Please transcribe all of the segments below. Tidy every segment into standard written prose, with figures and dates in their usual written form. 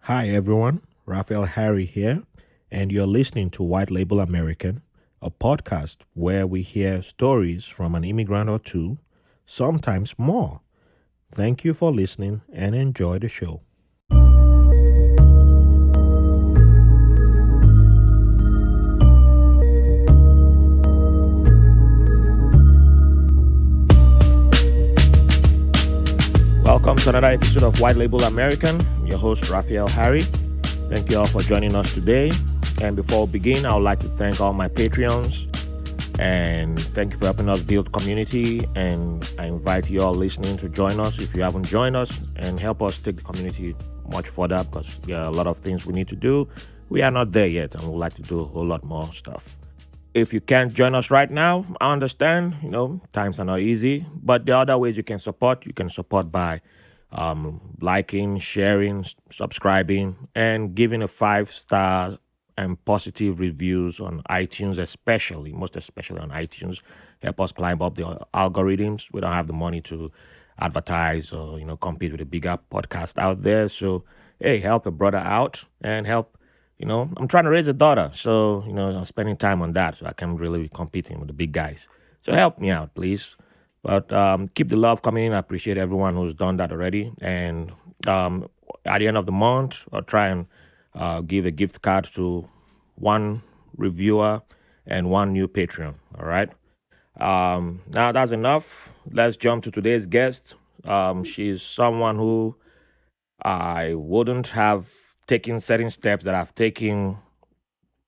Hi everyone, Raphael Harry here, and you're listening to White Label American, a podcast where we hear stories from an immigrant or two, sometimes more. Thank you for listening and enjoy the show. Welcome to another episode of White Label American. I'm your host, Raphael Harry. Thank you all for joining us today. And before we begin, I would like to thank all my Patreons and thank you for helping us build community. And I invite you all listening to join us if you haven't joined us and help us take the community much further because there are a lot of things we need to do. We are not there yet and we'd like to do a whole lot more stuff. If you can't join us right now, I understand, times are not easy, but there are other ways you can support. You can support by liking, sharing, subscribing, and giving a 5-star and positive reviews on iTunes, most especially on iTunes. Help us climb up the algorithms. We don't have the money to advertise or, compete with a bigger podcast out there. So, hey, help a brother out and help. I'm trying to raise a daughter. So, I'm spending time on that. So I can really be competing with the big guys. So help me out, please. But keep the love coming in. I appreciate everyone who's done that already. And at the end of the month, I'll try and give a gift card to one reviewer and one new Patreon. All right. Now that's enough. Let's jump to today's guest. She's someone who I wouldn't have taken certain steps that I've taken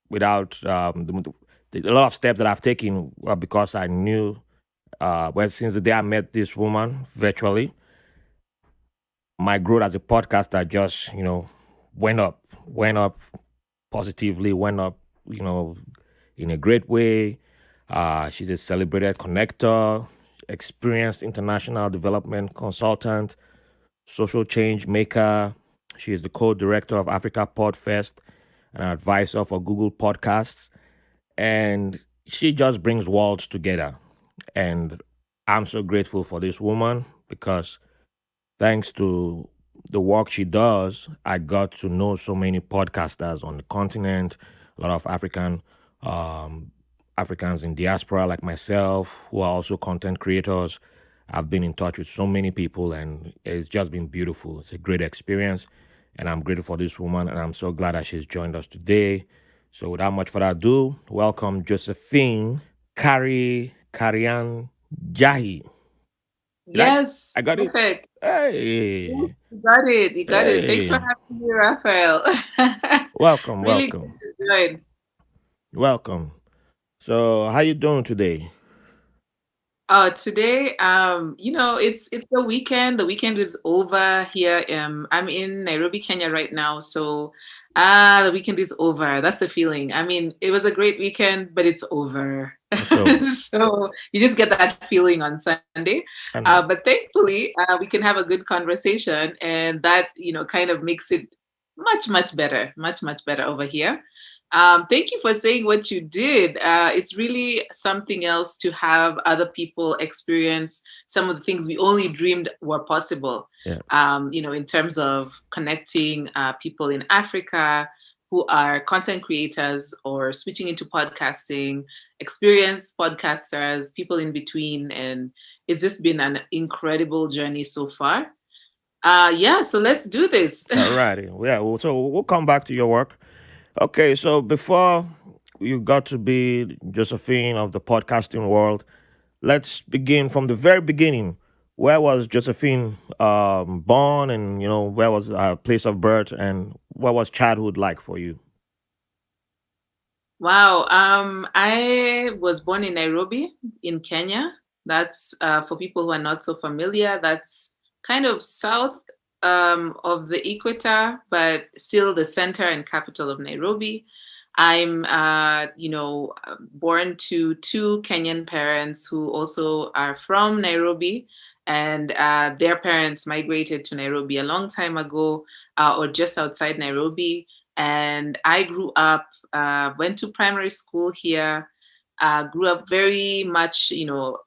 without a lot of steps that I've taken because I knew since the day I met this woman virtually, my growth as a podcaster just, went up positively, went up, in a great way. She's a celebrated connector, experienced international development consultant, social change maker. She is the co-director of Africa PodFest, an advisor for Google Podcasts, and she just brings worlds together. And I'm so grateful for this woman because thanks to the work she does, I got to know so many podcasters on the continent, a lot of Africans in diaspora like myself, who are also content creators. I've been in touch with so many people and it's just been beautiful. It's a great experience and I'm grateful for this woman and I'm so glad that she's joined us today. So without much further ado, welcome Josephine Karianjahi. Yes, I got it? perfect. Hey, You got it. You got it. Thanks for hey. having me, Raphael. Welcome, Really welcome, good to join. welcome. So how you doing today? Today, it's the weekend. The weekend is over here. I'm in Nairobi, Kenya right now. So, the weekend is over. That's the feeling. I mean, it was a great weekend, but it's over. It's over. So you just get that feeling on Sunday. I know. But thankfully, we can have a good conversation, and that kind of makes it much much better over here. Thank you for saying what you did. It's really something else to have other people experience some of the things we only dreamed were possible. Yeah. In terms of connecting people in Africa who are content creators or switching into podcasting, experienced podcasters, people in between. And it's just been an incredible journey so far. Yeah, so let's do this. All righty. Yeah. So we'll come back to your work. Okay. So before you got to be Josephine of the podcasting world, let's begin from the very beginning. Where was Josephine born, and where was her place of birth, and what was childhood like for you? Wow. I was born in Nairobi, in Kenya. That's for people who are not so familiar. That's kind of south of the equator, but still the center and capital of Nairobi. I'm, born to two Kenyan parents who also are from Nairobi, and their parents migrated to Nairobi a long time ago, or just outside Nairobi. And I grew up, went to primary school here, grew up very much,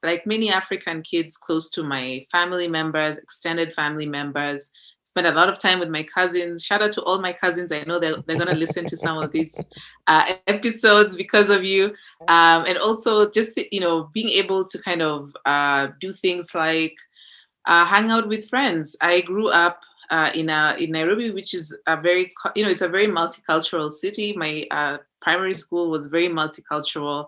like many African kids, close to my family members, extended family members, spent a lot of time with my cousins. Shout out to all my cousins. I know they're going to listen to some of these episodes because of you. And also just, being able to kind of do things like hang out with friends. I grew up in Nairobi, which is it's a very multicultural city. My primary school was very multicultural.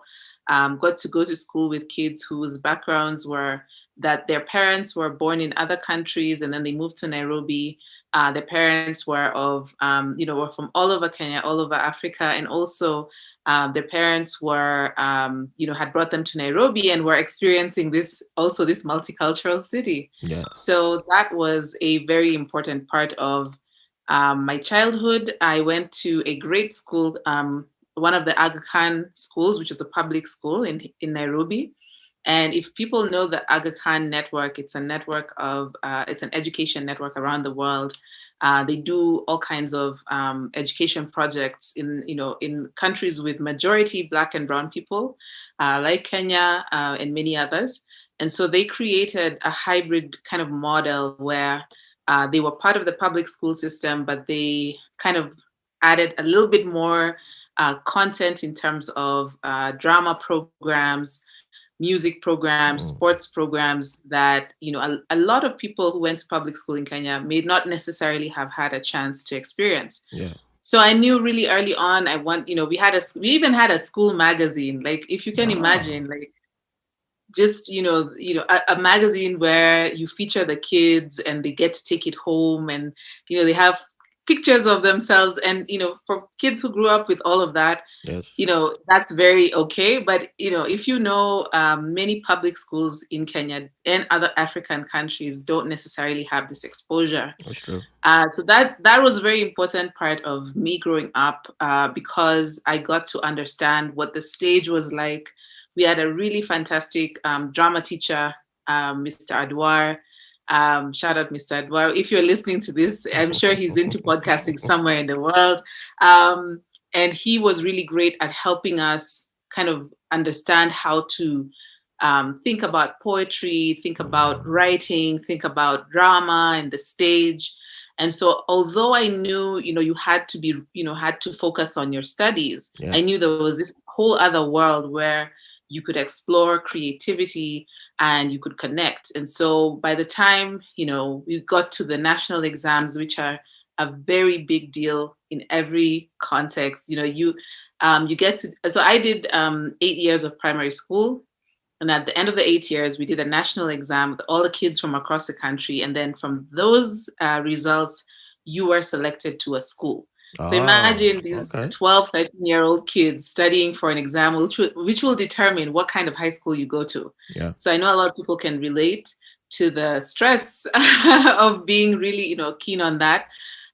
Got to go to school with kids whose backgrounds were that their parents were born in other countries and then they moved to Nairobi. Their parents were were from all over Kenya, all over Africa, and also their parents were, had brought them to Nairobi and were experiencing this multicultural city. Yeah. So that was a very important part of my childhood. I went to a great school, one of the Aga Khan schools, which is a public school in Nairobi. And if people know the Aga Khan network, it's a network of, it's an education network around the world. They do all kinds of education projects in countries with majority Black and brown people, like Kenya and many others. And so they created a hybrid kind of model where they were part of the public school system, but they kind of added a little bit more content in terms of drama programs, music programs, sports programs that, a lot of people who went to public school in Kenya may not necessarily have had a chance to experience. Yeah. So I knew really early on, we even had a school magazine. Like, if you can imagine, like, just, a magazine where you feature the kids and they get to take it home and, they have pictures of themselves. And, for kids who grew up with all of that, yes, that's very okay. But, if many public schools in Kenya and other African countries don't necessarily have this exposure. that's true. So that was a very important part of me growing up because I got to understand what the stage was like. We had a really fantastic drama teacher, Mr. Adwar. Shout out Mr. Adwar. If you're listening to this, I'm sure he's into podcasting somewhere in the world. And he was really great at helping us kind of understand how to think about poetry, think about writing, think about drama and the stage. And so although I knew, you had to focus on your studies, I knew there was this whole other world where you could explore creativity and you could connect. And so by the time, we got to the national exams, which are a very big deal in every context, you get to, so I did 8 years of primary school. And at the end of the 8 years, we did a national exam with all the kids from across the country. And then from those results, you were selected to a school. So imagine these 12, 13-year-old kids studying for an exam, which will determine what kind of high school you go to. Yeah. So I know a lot of people can relate to the stress of being really, keen on that.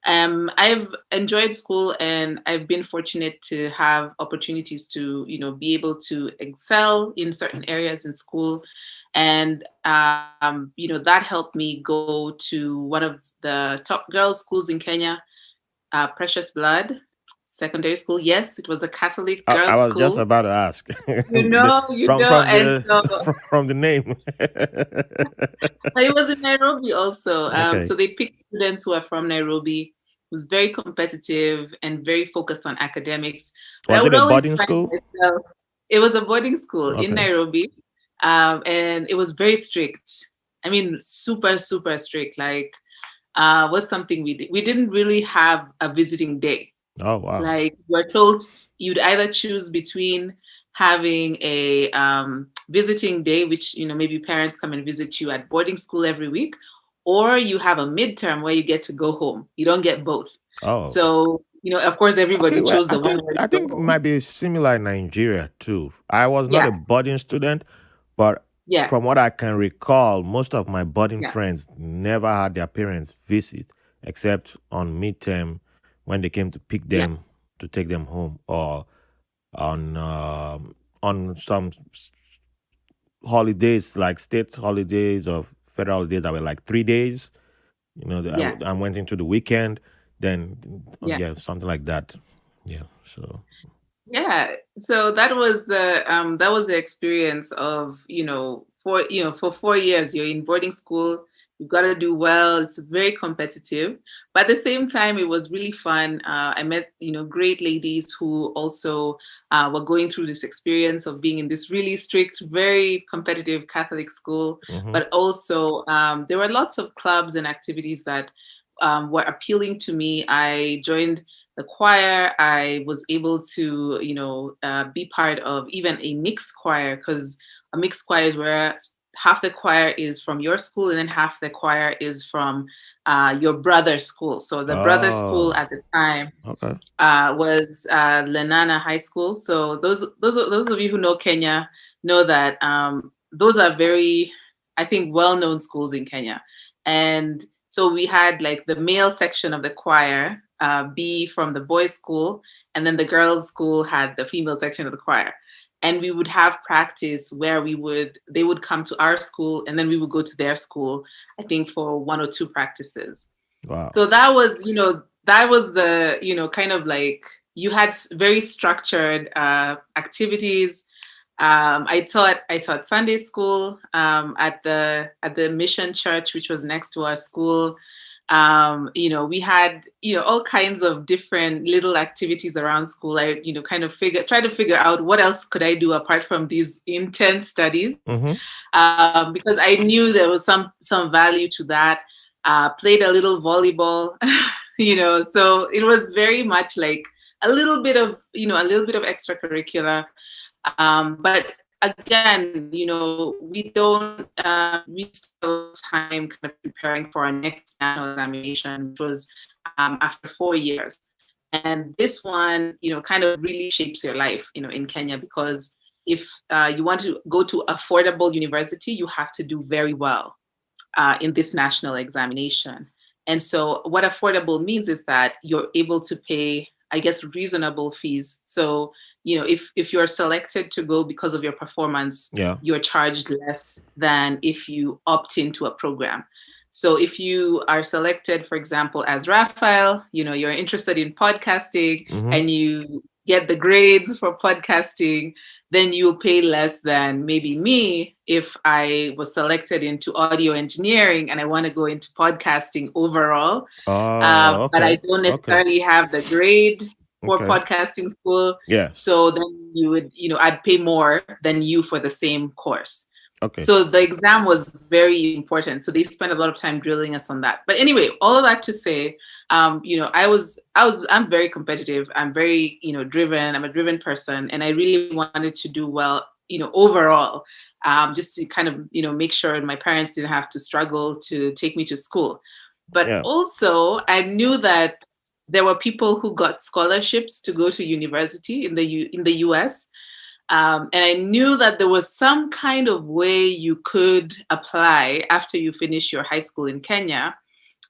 I've enjoyed school and I've been fortunate to have opportunities to, be able to excel in certain areas in school. And, that helped me go to one of the top girls' schools in Kenya, Precious Blood Secondary School. Yes, it was a Catholic girls' school. I was just about to ask. From the name. It was in Nairobi also. So they picked students who are from Nairobi. It was very competitive and very focused on academics. Was it a boarding school? It was a boarding school in Nairobi. And it was very strict. I mean, super, super strict. Like, was something we did. We didn't really have a visiting day. Oh, wow. Like, we're told you'd either choose between having a visiting day, which, maybe parents come and visit you at boarding school every week, or you have a midterm where you get to go home. You don't get both. Oh. So, of course, everybody chose the one. I think it might be similar in Nigeria, too. I was not a boarding student, but from what I can recall, most of my boarding friends never had their parents visit, except on midterm when they came to pick them to take them home, or on some holidays like state holidays or federal holidays that were like 3 days. I went into the weekend, then something like that. Yeah. So. Yeah, so that was the experience of for 4 years you're in boarding school, You've got to do well. It's very competitive, but at the same time, it was really fun. I met, great ladies who also were going through this experience of being in this really strict, very competitive Catholic school. Mm-hmm. But also, there were lots of clubs and activities that were appealing to me. I joined the choir. I was able to, be part of even a mixed choir, because a mixed choir is where half the choir is from your school and then half the choir is from your brother's school. So the brother's school Oh, at the time okay. was Lenana High School. So those of you who know Kenya know that those are very, I think, well-known schools in Kenya. And so we had like the male section of the choir be from the boys' school, and then the girls' school had the female section of the choir. And we would have practice where they would come to our school and then we would go to their school, I think for 1 or 2 practices. Wow. So that was the, kind of like you had very structured activities. I taught Sunday school at the mission church, which was next to our school. We had, all kinds of different little activities around school. I, kind of try to figure out what else could I do apart from these intense studies, Mm-hmm. because I knew there was some value to that. Played a little volleyball, so it was very much like a little bit of extracurricular. But again, we spent time kind of preparing for our next national examination, which was after 4 years. And this one, kind of really shapes your life, in Kenya, because if you want to go to affordable university, you have to do very well in this national examination. And so what affordable means is that you're able to pay, I guess, reasonable fees. So, if you're selected to go because of your performance, Yeah. you're charged less than if you opt into a program. So if you are selected, for example, as Raphael, you're interested in podcasting Mm-hmm. and you get the grades for podcasting, then you'll pay less than maybe me if I was selected into audio engineering and I want to go into podcasting overall. Oh, But I okay. don't Okay. necessarily have the grade for Okay. podcasting school. Yeah. So then you would, I'd pay more than you for the same course. Okay. So the exam was very important. So they spent a lot of time drilling us on that. But anyway, all of that to say, I'm very competitive. I'm very, driven. I'm a driven person, and I really wanted to do well, overall, just to kind of, make sure my parents didn't have to struggle to take me to school. But Yeah. also, I knew that there were people who got scholarships to go to university in the U.S. And I knew that there was some kind of way you could apply after you finish your high school in Kenya,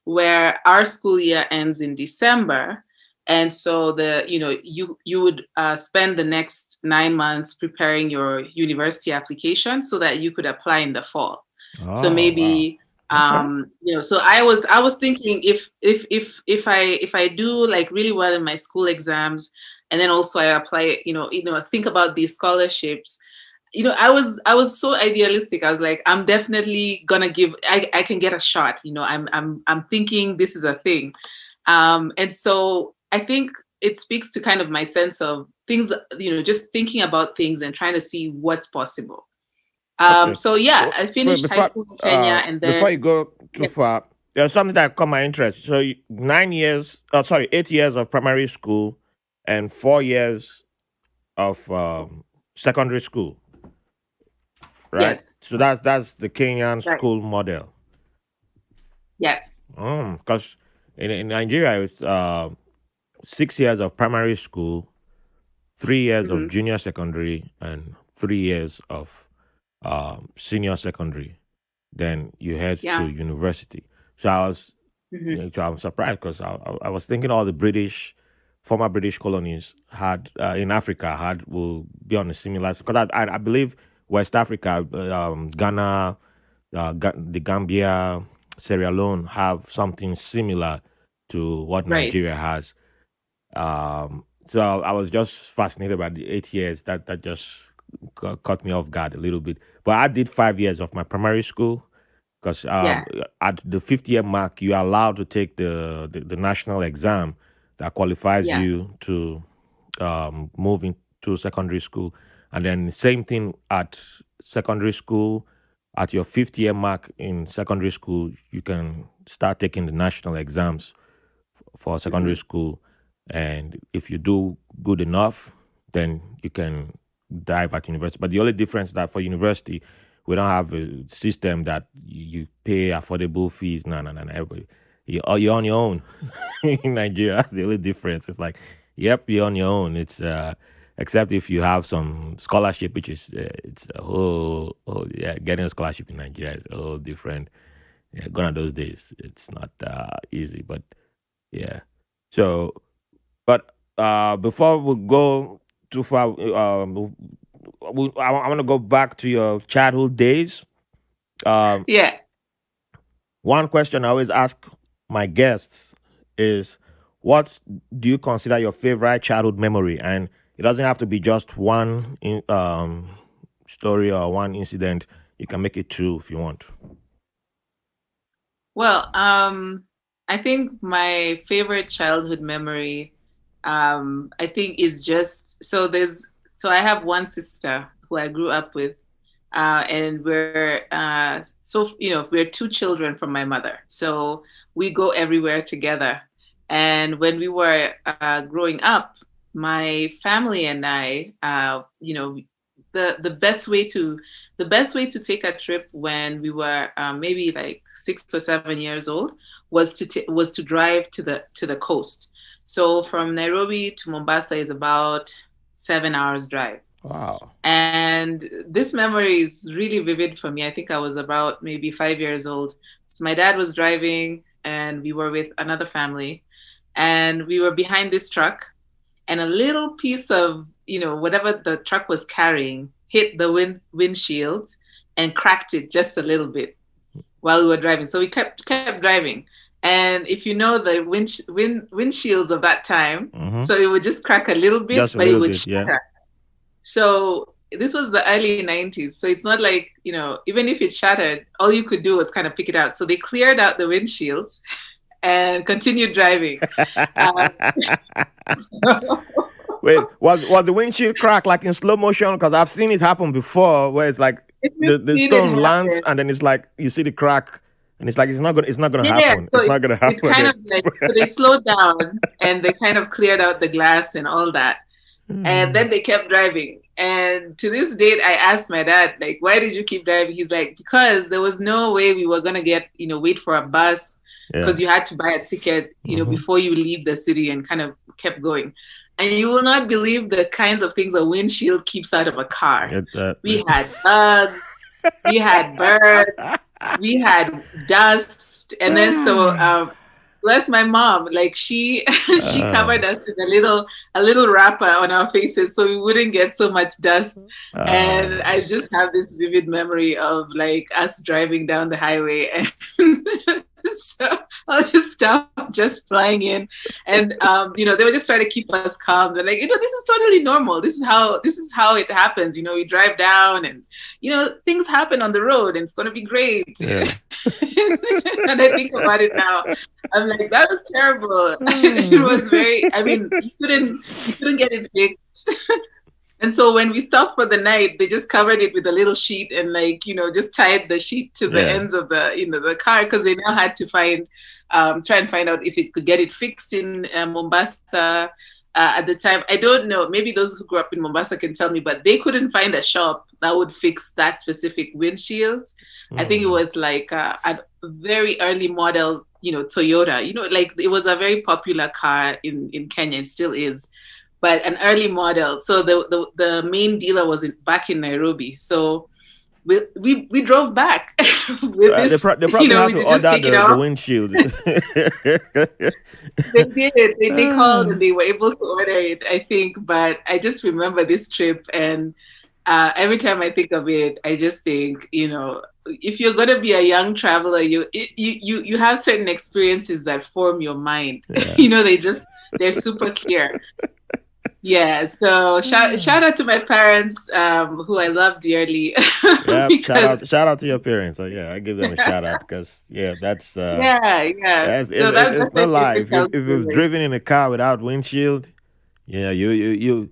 where our school year ends in December. And so you would spend the next 9 months preparing your university application so that you could apply in the fall. So Oh, wow. maybe Okay. so I was thinking if I do like really well in my school exams, and then also I apply, think about these scholarships. I was so idealistic. I was like, I'm definitely gonna give. I can get a shot. I'm thinking this is a thing, and so I think it speaks to kind of my sense of things. Just thinking about things and trying to see what's possible. Okay. So yeah, Well, I wait, finished high school in Kenya, and then before you go too yeah, far, there's something that caught my interest. So 9 years, oh, sorry, 8 years of primary school and 4 years of secondary school, right? yes, So that's the Kenyan right, school model. yes, Because in Nigeria, it's 6 years of primary school, 3 years of hmm junior secondary, and 3 years of senior secondary. Then you head to yeah, university. So I was, hmm so I'm surprised because I was thinking all the former British colonies had in Africa had will be on a similar, because I believe West Africa, Ghana, the Gambia, Sierra Leone have something similar to what right. Nigeria has. So I was just fascinated by the 8 years. That just caught me off guard a little bit. But I did 5 years of my primary school, because Yeah. at the 50th mark, you are allowed to take the national exam that qualifies Yeah. you to move into secondary school. And then same thing at secondary school. At your 50th mark in secondary school, you can start taking the national exams for secondary Hmm. school. And if you do good enough, then you can dive at university. But the only difference is that for university, we don't have a system that you pay affordable fees. No, no, no, no. Everybody, you're on your own in Nigeria. That's the only difference. It's like, yep, you're on your own. It's except if you have some scholarship, which is it's a whole yeah, getting a scholarship in Nigeria is a whole different. Yeah, gone are those days. It's not easy, but yeah. So, but before we go too far, I want to go back to your childhood days. Um, Yeah. One question I always ask my guests is, what do you consider your favorite childhood memory? And it doesn't have to be just one story or one incident. You can make it two if you want. Well, I think my favorite childhood memory, I think is just so I have one sister who I grew up with, and we're two children from my mother, so we go everywhere together. And when we were growing up, my family and I, the best way to take a trip when we were maybe like 6 or 7 years old was to drive to the coast. So from Nairobi to Mombasa is about 7 hours drive. Wow. And this memory is really vivid for me. I think I was about maybe 5 years old. So my dad was driving, and we were with another family, and we were behind this truck, and a little piece of whatever the truck was carrying hit the windshield and cracked it just a little bit while we were driving. So we kept driving, and if you know the windshields of that time, Mm-hmm. so it would just crack a little bit, Just a but it little would bit, yeah. shatter. So this was the early 90s. So it's not like, even if it shattered, all you could do was kind of pick it out. So they cleared out the windshields and continued driving. Um, so Wait, was the windshield crack like in slow motion? Because I've seen it happen before, where it's like it the didn't stone lands happen. and then it's like you see the crack, and it's like it's not gonna Yeah, happen. so It's not gonna it's happen. kind of like, so they slowed down and they kind of cleared out the glass and all that. And then they kept driving. And to this date, I asked my dad, like, why did you keep driving? He's like, because there was no way we were going to wait for a bus, Yeah. because you had to buy a ticket, Mm-hmm. before you leave the city, and kind of kept going. And you will not believe the kinds of things a windshield keeps out of a car. We had bugs, we had birds, we had dust. And then bless my mom, like she she covered us with a little wrapper on our faces so we wouldn't get so much dust. And I uh, just have this vivid memory of like us driving down the highway, and so all this stuff just flying in. And they were just trying to keep us calm. They're like, this is totally normal. This is how it happens. We drive down, and things happen on the road, and it's going to be great. yeah. And I think about it now, I'm like, that was terrible. It was very, I mean, you couldn't get it fixed. And so when we stopped for the night, they just covered it with a little sheet, and just tied the sheet to the Yeah. ends of the car, because they now had to try and find out if it could get it fixed in Mombasa. At the time, I don't know, maybe those who grew up in Mombasa can tell me, but they couldn't find a shop that would fix that specific windshield. I think it was like a very early model, Toyota, like it was a very popular car in Kenya. It still is, but an early model. So the main dealer was back in Nairobi. So we drove back with They, this, they probably had we to could just order take it the off. windshield. They did. They called and they were able to order it, I think. But I just remember this trip, and every time I think of it, I just think, if you're going to be a young traveler, you have certain experiences that form your mind. Yeah. They're super clear. Yeah, so shout out to my parents, who I love dearly, Yep. because Shout out to your parents. So yeah, I give them a shout out because yeah, yeah. So it's that's my not lie. favorite childhood If you've memory. driven in a car without windshield, yeah, you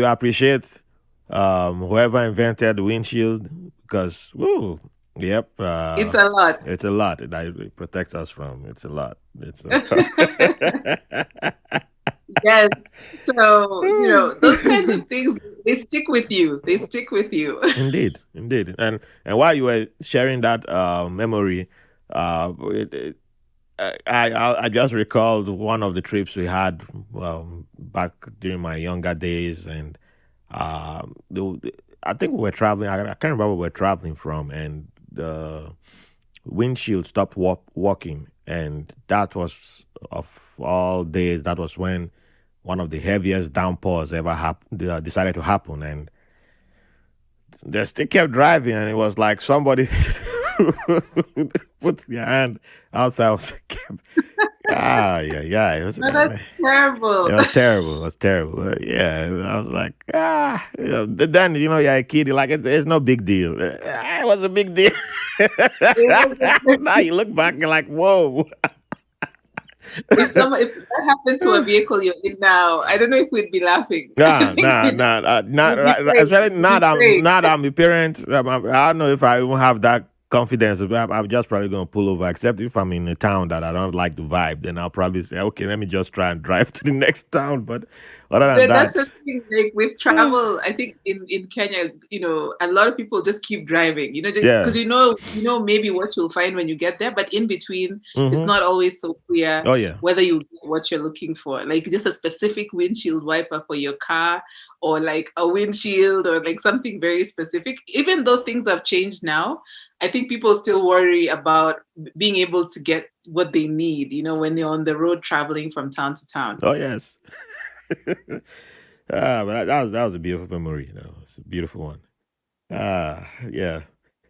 appreciate whoever invented the windshield because woo, yep, It's a lot. it's a lot it protects us from. It's a lot. It's a lot. Yes. So, those kinds of things, they stick with you. They stick with you. Indeed, indeed, and while you were sharing that memory, I just recalled one of the trips we had back during my younger days, and I think we were traveling. I can't remember where we were traveling from, and the windshield stopped working, and that was of all days. That was when one of the heaviest downpours ever decided to happen, and they still kept driving, and it was like somebody put their hand outside. I was like, yeah. No, that's It terrible. was terrible. It was terrible. Yeah, I was like, then you're a kid. You're like, it's no big deal. It was a big deal. It was Now you look back, you're like, whoa. if that happened to a vehicle you're in now, I don't know if we'd be laughing. I think Not we'd be praying. especially We'd be praying. now that I'm a parent. I don't know if I even have that confidence. I'm just probably gonna pull over. Except if I'm in a town that I don't like the vibe, then I'll probably say, okay, let me just try and drive to the next town. But other than That's that, the thing. Like with travel, I think in Kenya, a lot of people just keep driving. Just yeah. because maybe what you'll find when you get there, but in between, it's Mm-hmm. not always so clear Oh yeah. whether you get what you're looking for. Like just a specific windshield wiper for your car, or like a windshield, or like something very specific. Even though things have changed now, I think people still worry about being able to get what they need. When they're on the road traveling from town to town. Oh yes. But that was a beautiful memory. It's a beautiful one. Yeah.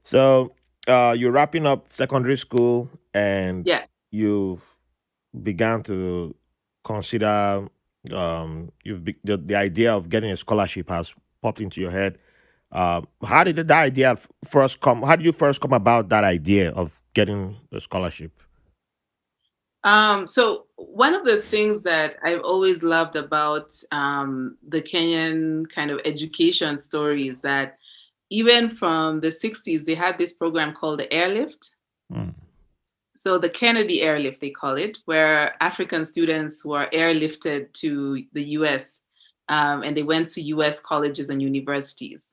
So, you're wrapping up secondary school, and Yeah. you've began to consider, the idea of getting a scholarship has popped into your head. How did that idea first come? How did you first come about that idea of getting a scholarship? So one of the things that I've always loved about the Kenyan kind of education story is that even from the 60s, they had this program called the Airlift. Hmm. So the Kennedy Airlift, they call it, where African students were airlifted to the US, and they went to US colleges and universities.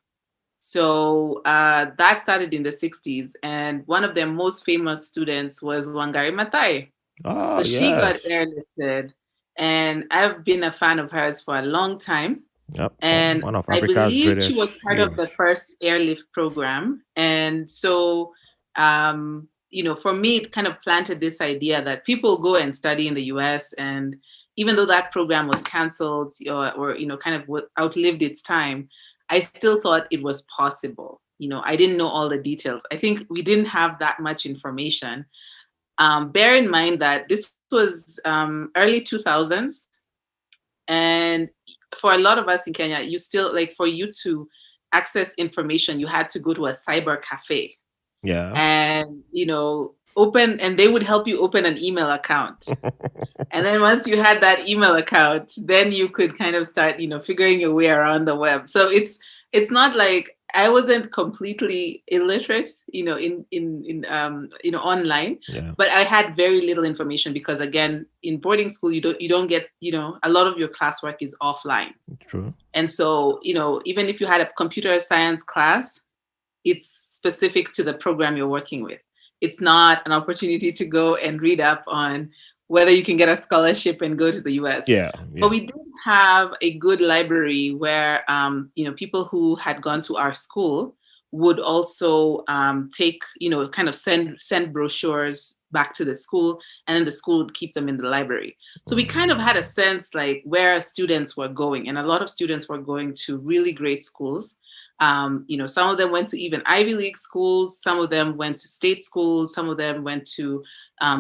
So that started in the 60s. And one of their most famous students was Wangari Maathai. Oh So she got yes. airlifted, and I've been a fan of hers for a long time. Yep. And One of I Africa's believe she was greatest part of the leaders. first airlift program. And so, for me, it kind of planted this idea that people go and study in the US. And even though that program was canceled, or kind of outlived its time, I still thought it was possible. I didn't know all the details. I think we didn't have that much information. Bear in mind that this was early 2000s. And for a lot of us in Kenya, you still, like, for you to access information, you had to go to a cyber cafe Yeah. and, and they would help you open an email account. And then once you had that email account, then you could kind of start, figuring your way around the web. So it's not like I wasn't completely illiterate, online, Yeah. but I had very little information because, again, in boarding school, you don't get, a lot of your classwork is offline. True. And so, even if you had a computer science class, it's specific to the program you're working with. It's not an opportunity to go and read up on whether you can get a scholarship and go to the US. Yeah. But Yeah. we did have a good library where, people who had gone to our school would also take, kind of send brochures back to the school, and then the school would keep them in the library. So we kind of had a sense like where students were going, and a lot of students were going to really great schools. Some of them went to even Ivy League schools. Some of them went to state schools. Some of them went to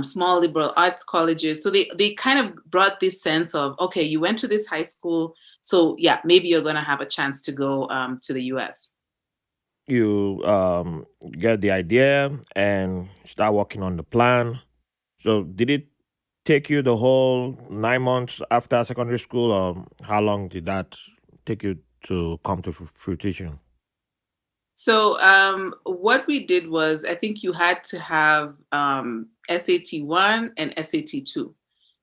small liberal arts colleges. So they kind of brought this sense of, okay, you went to this high school, so yeah, maybe you're going to have a chance to go to the US. You get the idea and start working on the plan. So did it take you the whole 9 months after secondary school, or how long did that take you to come to fruition? So what we did was, I think you had to have SAT 1 and SAT 2.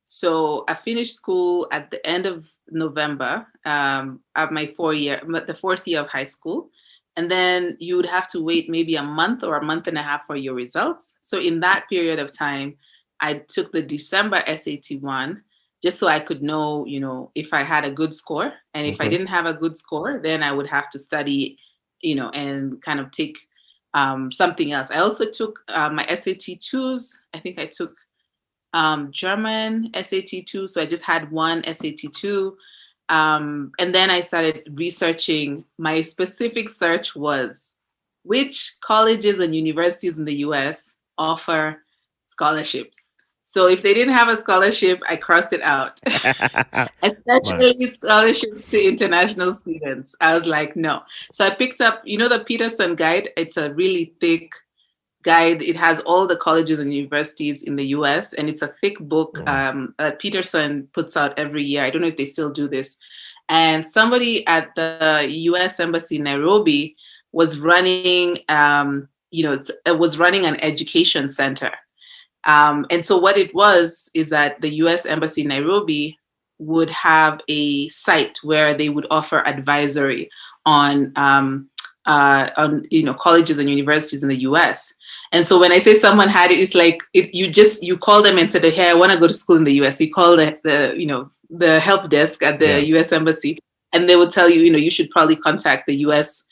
So I finished school at the end of November of my the fourth year of high school. And then you would have to wait maybe a month or a month and a half for your results. So in that period of time, I took the December SAT 1 just so I could know, if I had a good score. And if I Okay. didn't have a good score, then I would have to study, and kind of take something else. I also took my SAT 2s. I think I took German SAT 2. So I just had one SAT 2. And then I started researching. My specific search was which colleges and universities in the US offer scholarships. So if they didn't have a scholarship, I crossed it out, Smart. especially scholarships to international students. I was like, no. So I picked up, the Peterson guide. It's a really thick guide. It has all the colleges and universities in the US, and it's a thick book Mm. that Peterson puts out every year. I don't know if they still do this. And somebody at the US Embassy in Nairobi was running, was running an education center. And so what it was is that the US Embassy in Nairobi would have a site where they would offer advisory on colleges and universities in the US. And so when I say someone had it, it's like you call them and said, hey, I want to go to school in the US. You call the help desk at the Yeah. US Embassy, and they will tell you, you should probably contact the US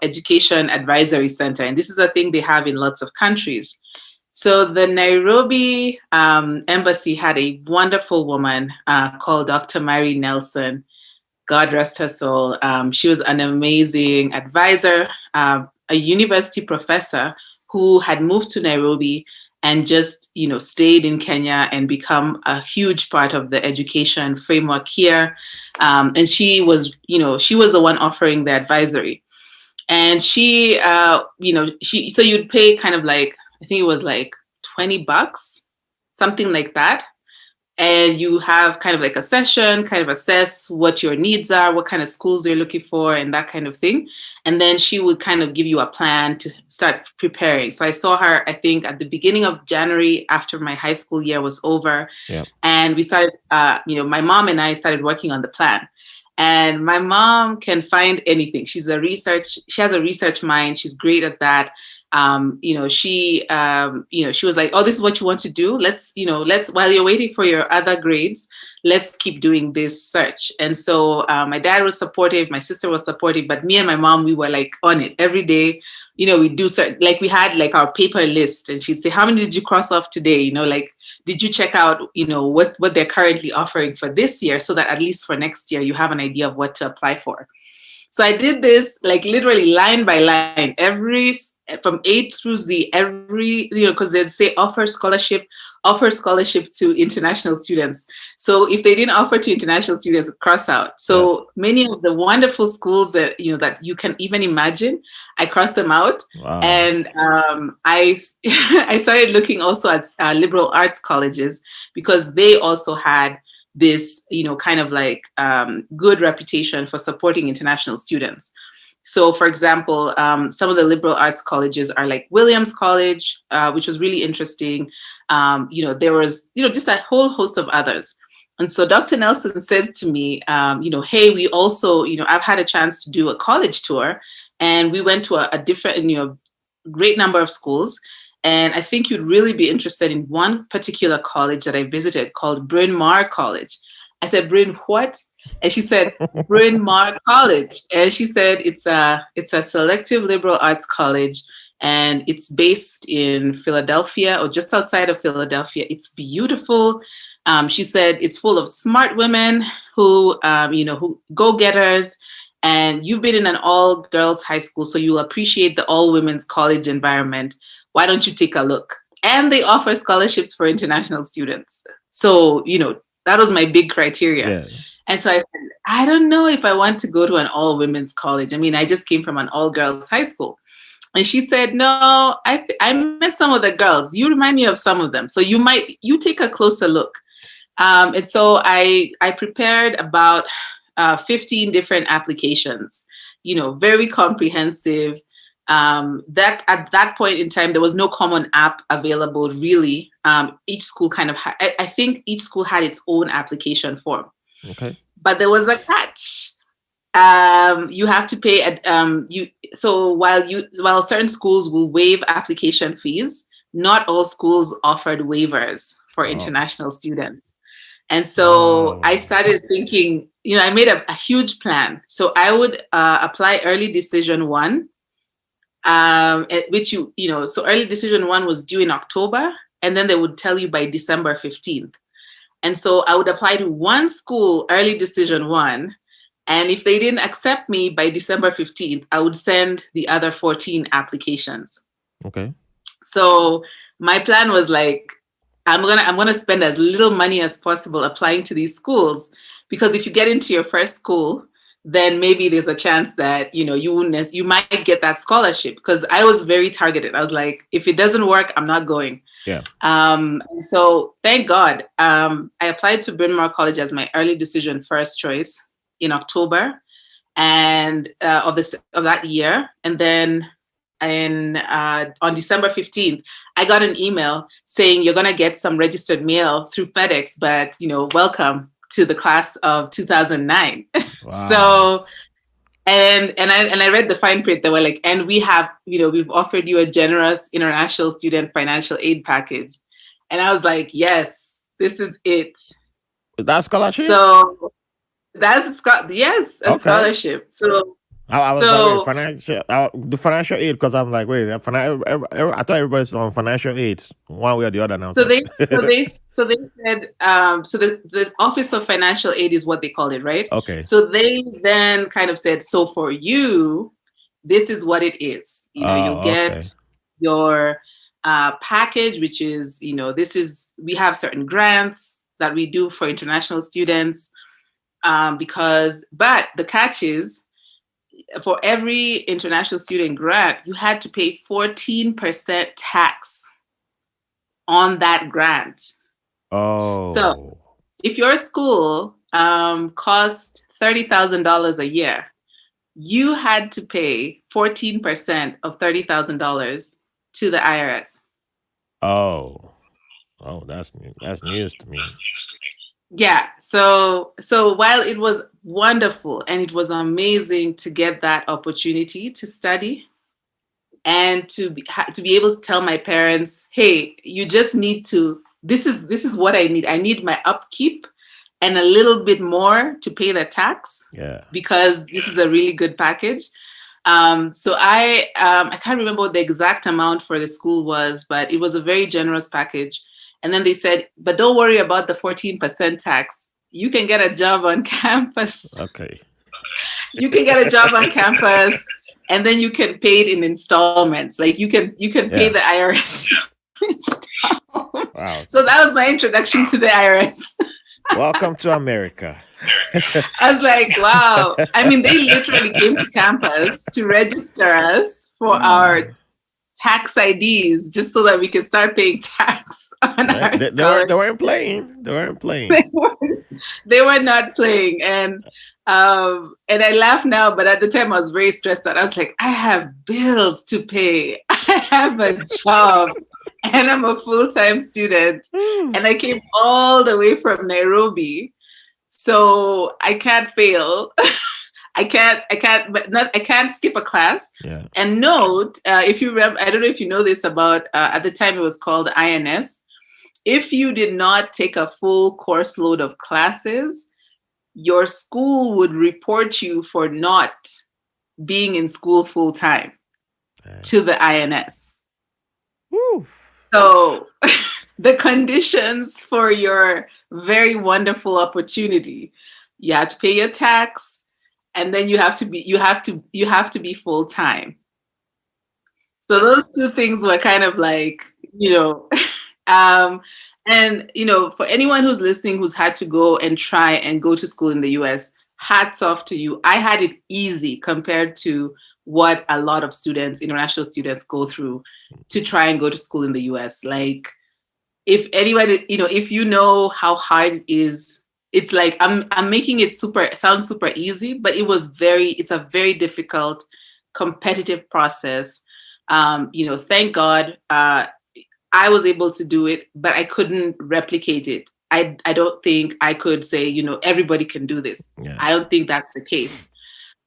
Education Advisory Center. And this is a thing they have in lots of countries. So the Nairobi embassy had a wonderful woman called Dr. Mary Nelson. God rest her soul. She was an amazing advisor, a university professor who had moved to Nairobi and just, stayed in Kenya and become a huge part of the education framework here. And she was the one offering the advisory. And she, so you'd pay kind of like, I think it was like $20, something like that. And you have kind of like a session, kind of assess what your needs are, what kind of schools you're looking for, and that kind of thing. And then she would kind of give you a plan to start preparing. So I saw her, I think, at the beginning of January after my high school year was over. Yeah. And we started, my mom and I started working on the plan. And my mom can find anything. She has a research mind. She's great at that. She was like, oh, this is what you want to do. Let's while you're waiting for your other grades, let's keep doing this search. And so my dad was supportive, my sister was supportive, but me and my mom, we were like on it every day. We do like we had like our paper list, and she'd say, how many did you cross off today? Like, did you check out, what they're currently offering for this year, so that at least for next year, you have an idea of what to apply for. So I did this like literally line by line, from A through Z, because they'd say offer scholarship to international students. So if they didn't offer to international students, cross out. So many of the wonderful schools that you can even imagine, I crossed them out. Wow. And I started looking also at liberal arts colleges, because they also had this, kind of like good reputation for supporting international students. So, for example, some of the liberal arts colleges are like Williams College, which was really interesting. There was, just a whole host of others. And so Dr. Nelson said to me, hey, we also, I've had a chance to do a college tour, and we went to a different, great number of schools. And I think you'd really be interested in one particular college that I visited called Bryn Mawr College. I said, Bryn, what? And she said, Bryn Mawr College. And she said, it's a selective liberal arts college, and it's based in Philadelphia, or just outside of Philadelphia. It's beautiful. She said it's full of smart women who go-getters, and you've been in an all-girls high school, so you'll appreciate the all-women's college environment. Why don't you take a look? And they offer scholarships for international students. So, that was my big criteria. Yeah. And so I said, I don't know if I want to go to an all-women's college. I mean, I just came from an all-girls high school. And she said, no, I met some of the girls. You remind me of some of them. So you take a closer look. And so I prepared about 15 different applications, very comprehensive. That at that point in time, there was no common app available, really. Each school kind of I think each school had its own application form. Okay. But there was a catch. You have to pay while certain schools will waive application fees, not all schools offered waivers for international students. And so I started thinking, I made a huge plan. So I would apply early decision 1, which so early decision 1 was due in October, and then they would tell you by December 15th. And so I would apply to one school, early decision 1, and if they didn't accept me by December 15th, I would send the other 14 applications. Okay. So my plan was like, I'm gonna spend as little money as possible applying to these schools, because if you get into your first school, then maybe there's a chance that you might get that scholarship. Because I was very targeted. I was like, if it doesn't work, I'm not going. Yeah. So thank God, I applied to Bryn Mawr College as my early decision first choice in October and of that year, and then on December 15th, I got an email saying you're gonna get some registered mail through FedEx, but welcome to the class of 2009. Wow. So, and I read the fine print. They were like, and we have, we've offered you a generous international student financial aid package, and I was like, yes, this is it. Is that scholarship? So that's a scholarship. So. I was financial, the financial aid, because I'm like, wait, I thought everybody's on financial aid one way or the other now. So they said, the Office of Financial Aid is what they call it, right? Okay. So they then kind of said, so for you, this is what it is. You'll get your package, which is, we have certain grants that we do for international students, but the catch is, for every international student grant, you had to pay 14% tax on that grant. Oh. So if your school cost $30,000 a year, you had to pay 14% of $30,000 to the IRS. Oh, that's news to me. Yeah. So while it was wonderful and it was amazing to get that opportunity to study and to be able to tell my parents, hey, you just need to, this is what I need. I need my upkeep and a little bit more to pay the tax. Yeah. Because this is a really good package. So I can't remember what the exact amount for the school was, but it was a very generous package. And then they said, but don't worry about the 14% tax. You can get a job on campus. Okay. You can get a job on campus, and then you can pay it in installments. Like you can pay the IRS. Wow. So that was my introduction to the IRS. Welcome to America. I was like, wow. I mean, they literally came to campus to register us for our tax IDs just so that we can start paying tax. They weren't playing. They weren't playing. They were not playing, and I laugh now, but at the time I was very stressed out. I was like, I have bills to pay. I have a job, and I'm a full-time student, and I came all the way from Nairobi, so I can't fail. I can't skip a class. Yeah. And note, if you remember, I don't know if you know this about, at the time it was called INS. If you did not take a full course load of classes, your school would report you for not being in school full time to the INS. Woo. So the conditions for your very wonderful opportunity, you had to pay your tax, and then you have to be full time. So those two things were kind of like, you know, um, and for anyone who's listening who's had to go and try and go to school in the US, hats off to you. I had it easy compared to what a lot of students, international students, go through to try and go to school in the US. Like, if anybody, if you know how hard it is, it's like I'm making it sound super easy, but it's a very difficult, competitive process. Thank God I was able to do it, but I couldn't replicate it. I don't think I could say, everybody can do this. Yeah. I don't think that's the case.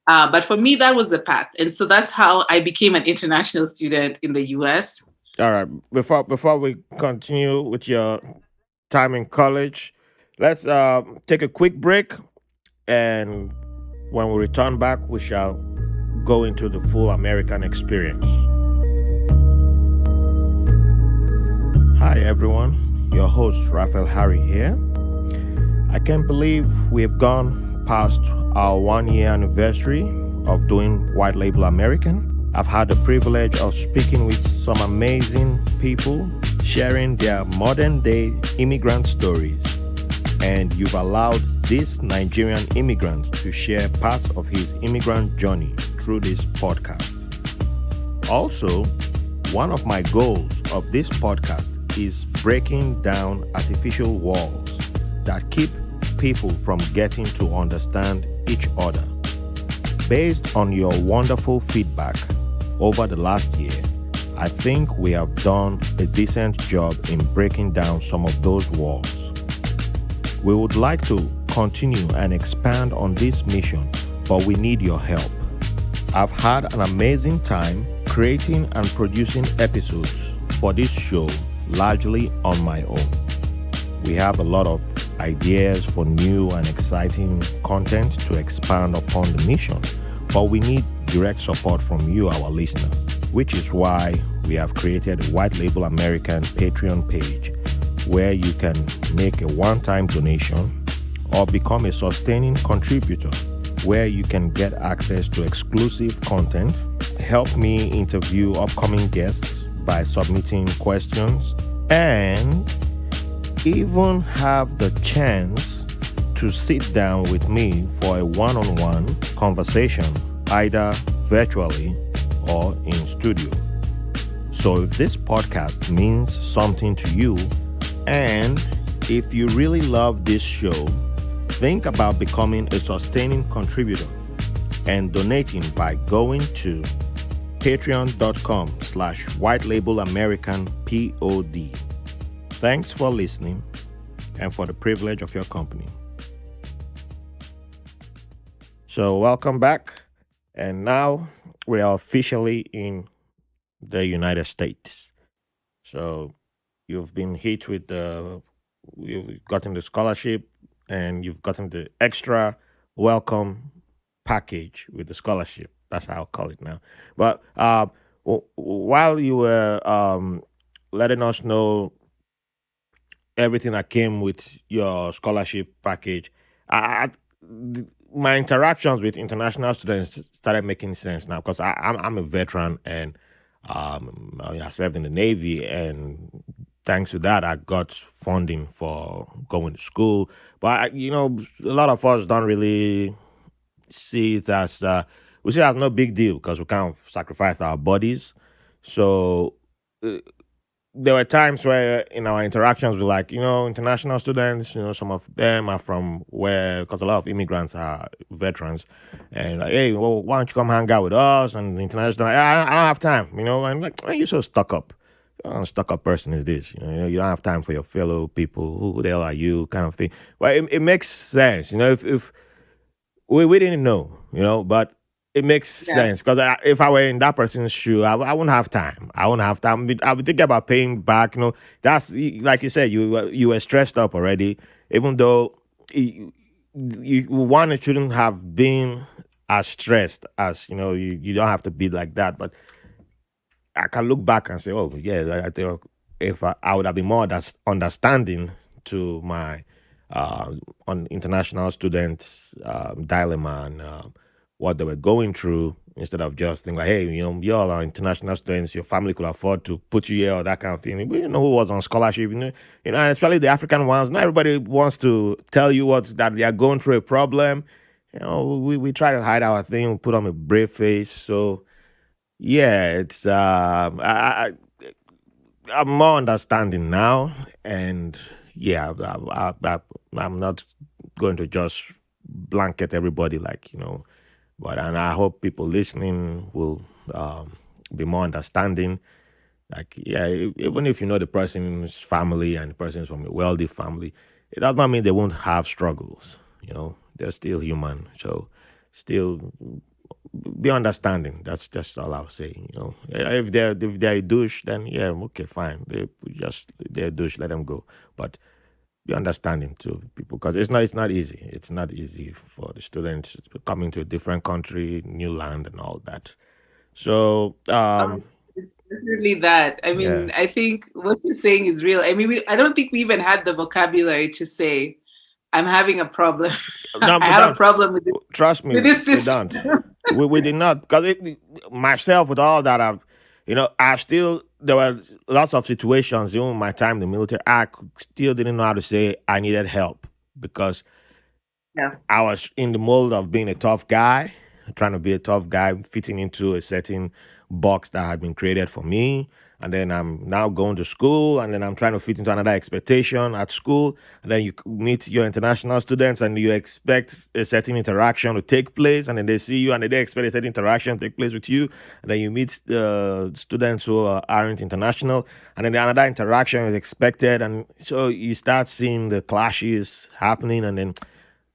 But for me, that was the path. And so that's how I became an international student in the US. All right. Before we continue with your time in college, let's take a quick break, and when we return back, we shall go into the full American experience. Hi everyone, your host Raphael Harry here. I can't believe we've gone past our 1 year anniversary of doing White Label American. I've had the privilege of speaking with some amazing people, sharing their modern day immigrant stories. And you've allowed this Nigerian immigrant to share parts of his immigrant journey through this podcast. Also, one of my goals of this podcast is breaking down artificial walls that keep people from getting to understand each other. Based on your wonderful feedback over the last year, I think we have done a decent job in breaking down some of those walls. We would like to continue and expand on this mission, but we need your help. I've had an amazing time creating and producing episodes for this show largely on my own. We have a lot of ideas for new and exciting content to expand upon the mission, but we need direct support from you, our listener, which is why we have created a White Label American Patreon page where you can make a one-time donation or become a sustaining contributor where you can get access to exclusive content, help me interview upcoming guests by submitting questions, and even have the chance to sit down with me for a one-on-one conversation, either virtually or in studio. So if this podcast means something to you, and if you really love this show, think about becoming a sustaining contributor and donating by going to patreon.com/whitelabelamericans.pod. Thanks for listening and for the privilege of your company. So welcome back. And now we are officially in the United States. So you've been hit with you've gotten the scholarship and you've gotten the extra welcome package with the scholarship. That's how I'll call it now. But while you were letting us know everything that came with your scholarship package, my interactions with international students started making sense now because I'm a veteran and I served in the Navy, and thanks to that, I got funding for going to school. But a lot of us don't really see it as we see it as no big deal because we can't sacrifice our bodies. So there were times where in our interactions with international students, some of them are from because a lot of immigrants are veterans, and like, hey, well, why don't you come hang out with us? And the international student, I don't have time, and like, you're so stuck up. A stuck up person is this, you don't have time for your fellow people. Who the hell are you, kind of thing. Well, it makes sense, if we didn't know, but it makes sense because if I were in that person's shoe, I wouldn't have time. I wouldn't have time. I would think about paying back. That's like you said. You were stressed up already, even though one, it shouldn't have been as stressed as You don't have to be like that. But I can look back and say, oh yeah, I think if I would have been more understanding to my on international students dilemma and what they were going through instead of just thinking like, hey, you all are international students, your family could afford to put you here or that kind of thing. We didn't know who was on scholarship, and especially the African ones. Not everybody wants to tell you that they are going through a problem. We try to hide our thing, put on a brave face. So yeah, it's I'm more understanding now, and yeah, I'm not going to just blanket everybody like but and I hope people listening will be more understanding. Like yeah, even if you know the person's family and the person's from a wealthy family, it does not mean they won't have struggles. They're still human, so still be understanding. That's just all I'll say. If they're a douche, then yeah, okay, fine. They're a douche, let them go. But be understanding to people because it's not easy. It's not easy for the students coming to a different country, new land, and all that. So It's definitely that. I yeah, mean, I think what you're saying is real. I mean, I don't think we even had the vocabulary to say, I'm having a problem. no, I we have a don't. problem with Trust me, this we don't. system. We did not because myself with all that I still there were lots of situations during my time in the military. Still didn't know how to say I needed help because Yeah. I was in the mold of being a tough guy, trying to be a tough guy, fitting into a certain box that had been created for me. And then I'm now going to school, and then I'm trying to fit into another expectation at school. And then you meet your international students, and you expect a certain interaction to take place, and then they see you, and they expect a certain interaction to take place with you. And then you meet students who aren't international, and then another interaction is expected, and so you start seeing the clashes happening, and then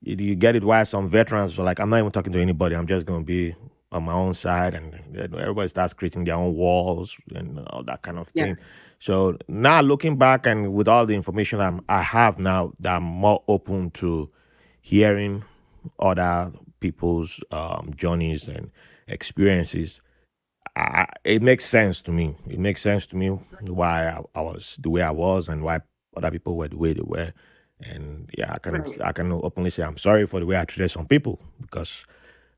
you get it why some veterans were like, I'm not even talking to anybody. I'm just going to be on my own side. And then everybody starts creating their own walls and all that kind of Yeah. thing. So now looking back and with all the information I have now, that I'm more open to hearing other people's journeys and experiences. It makes sense to me. It makes sense to me why I was the way I was and why other people were the way they were. And yeah, Right. I can openly say I'm sorry for the way I treated some people because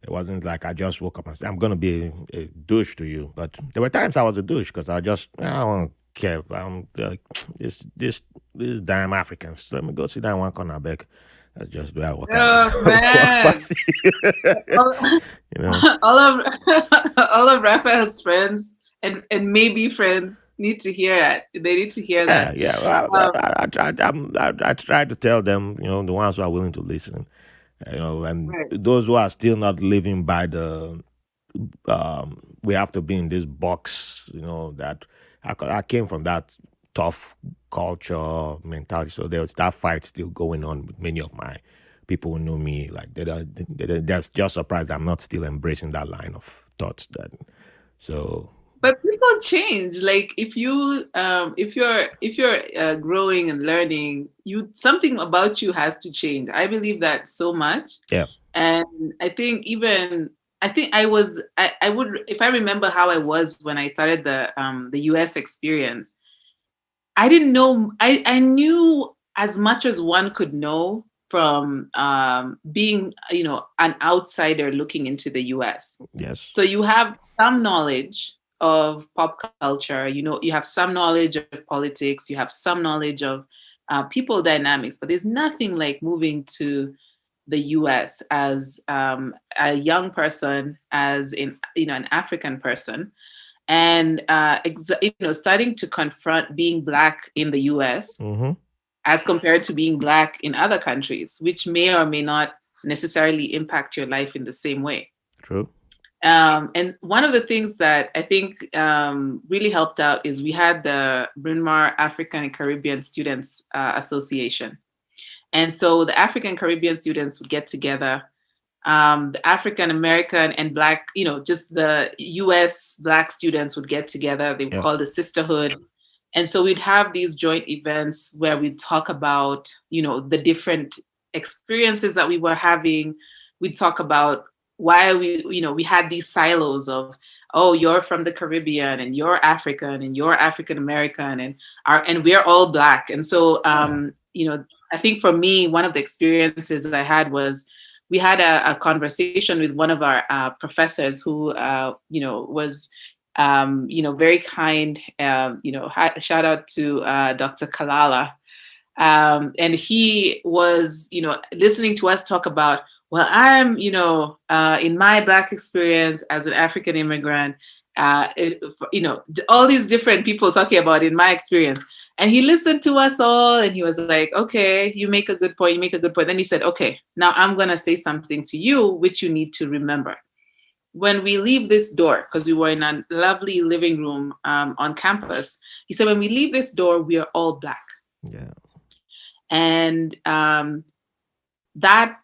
it wasn't like I just woke up and said I'm gonna be a douche to you. But there were times I was a douche because I don't care. I'm like this damn Africans. Let me go sit down one corner back. That's just the way I walk out. Oh Walk man. past All, you know. all of all of Raphael's friends and maybe friends need to hear it. They need to hear Yeah, that. yeah. Um, I try to tell them, the ones who are willing to listen, and right. those who are still not living by the, we have to be in this box, that I came from that tough culture mentality. So there was that fight still going on with many of my people who know me. Like they're just surprised I'm not still embracing that line of thoughts. So But people change. Like if you're growing and learning, you something about you has to change. I believe that so much. yeah, And I think I would, if I remember how I was when I started the US experience, I didn't know, I knew as much as one could know from being, an outsider looking into the US. yes, So you have some knowledge of pop culture, you have some knowledge of politics, you have some knowledge of people dynamics, but there's nothing like moving to the US as a young person, as in, an African person, and starting to confront being Black in the US mm-hmm, as compared to being Black in other countries, which may or may not necessarily impact your life in the same way. true, And one of the things that I think really helped out is we had the Bryn Mawr African and Caribbean Students Association. And so the African Caribbean students would get together. The African American and Black, just the US Black students would get together. They would yeah, call the sisterhood. And so we'd have these joint events where we'd talk about, the different experiences that we were having. We'd talk about why we had these silos of, oh, you're from the Caribbean and you're African and you're African American and we're all Black. And so yeah, I think for me, one of the experiences that I had was we had a conversation with one of our professors who, was, very kind. Shout out to Dr. Kalala. And he was, listening to us talk about, well, I'm, in my Black experience as an African immigrant, all these different people talking about in my experience. And he listened to us all and he was like, okay, you make a good point. You make a good point. Then he said, okay, now I'm going to say something to you, which you need to remember. When we leave this door, because we were in a lovely living room on campus, he said, when we leave this door, we are all Black. Yeah. And that,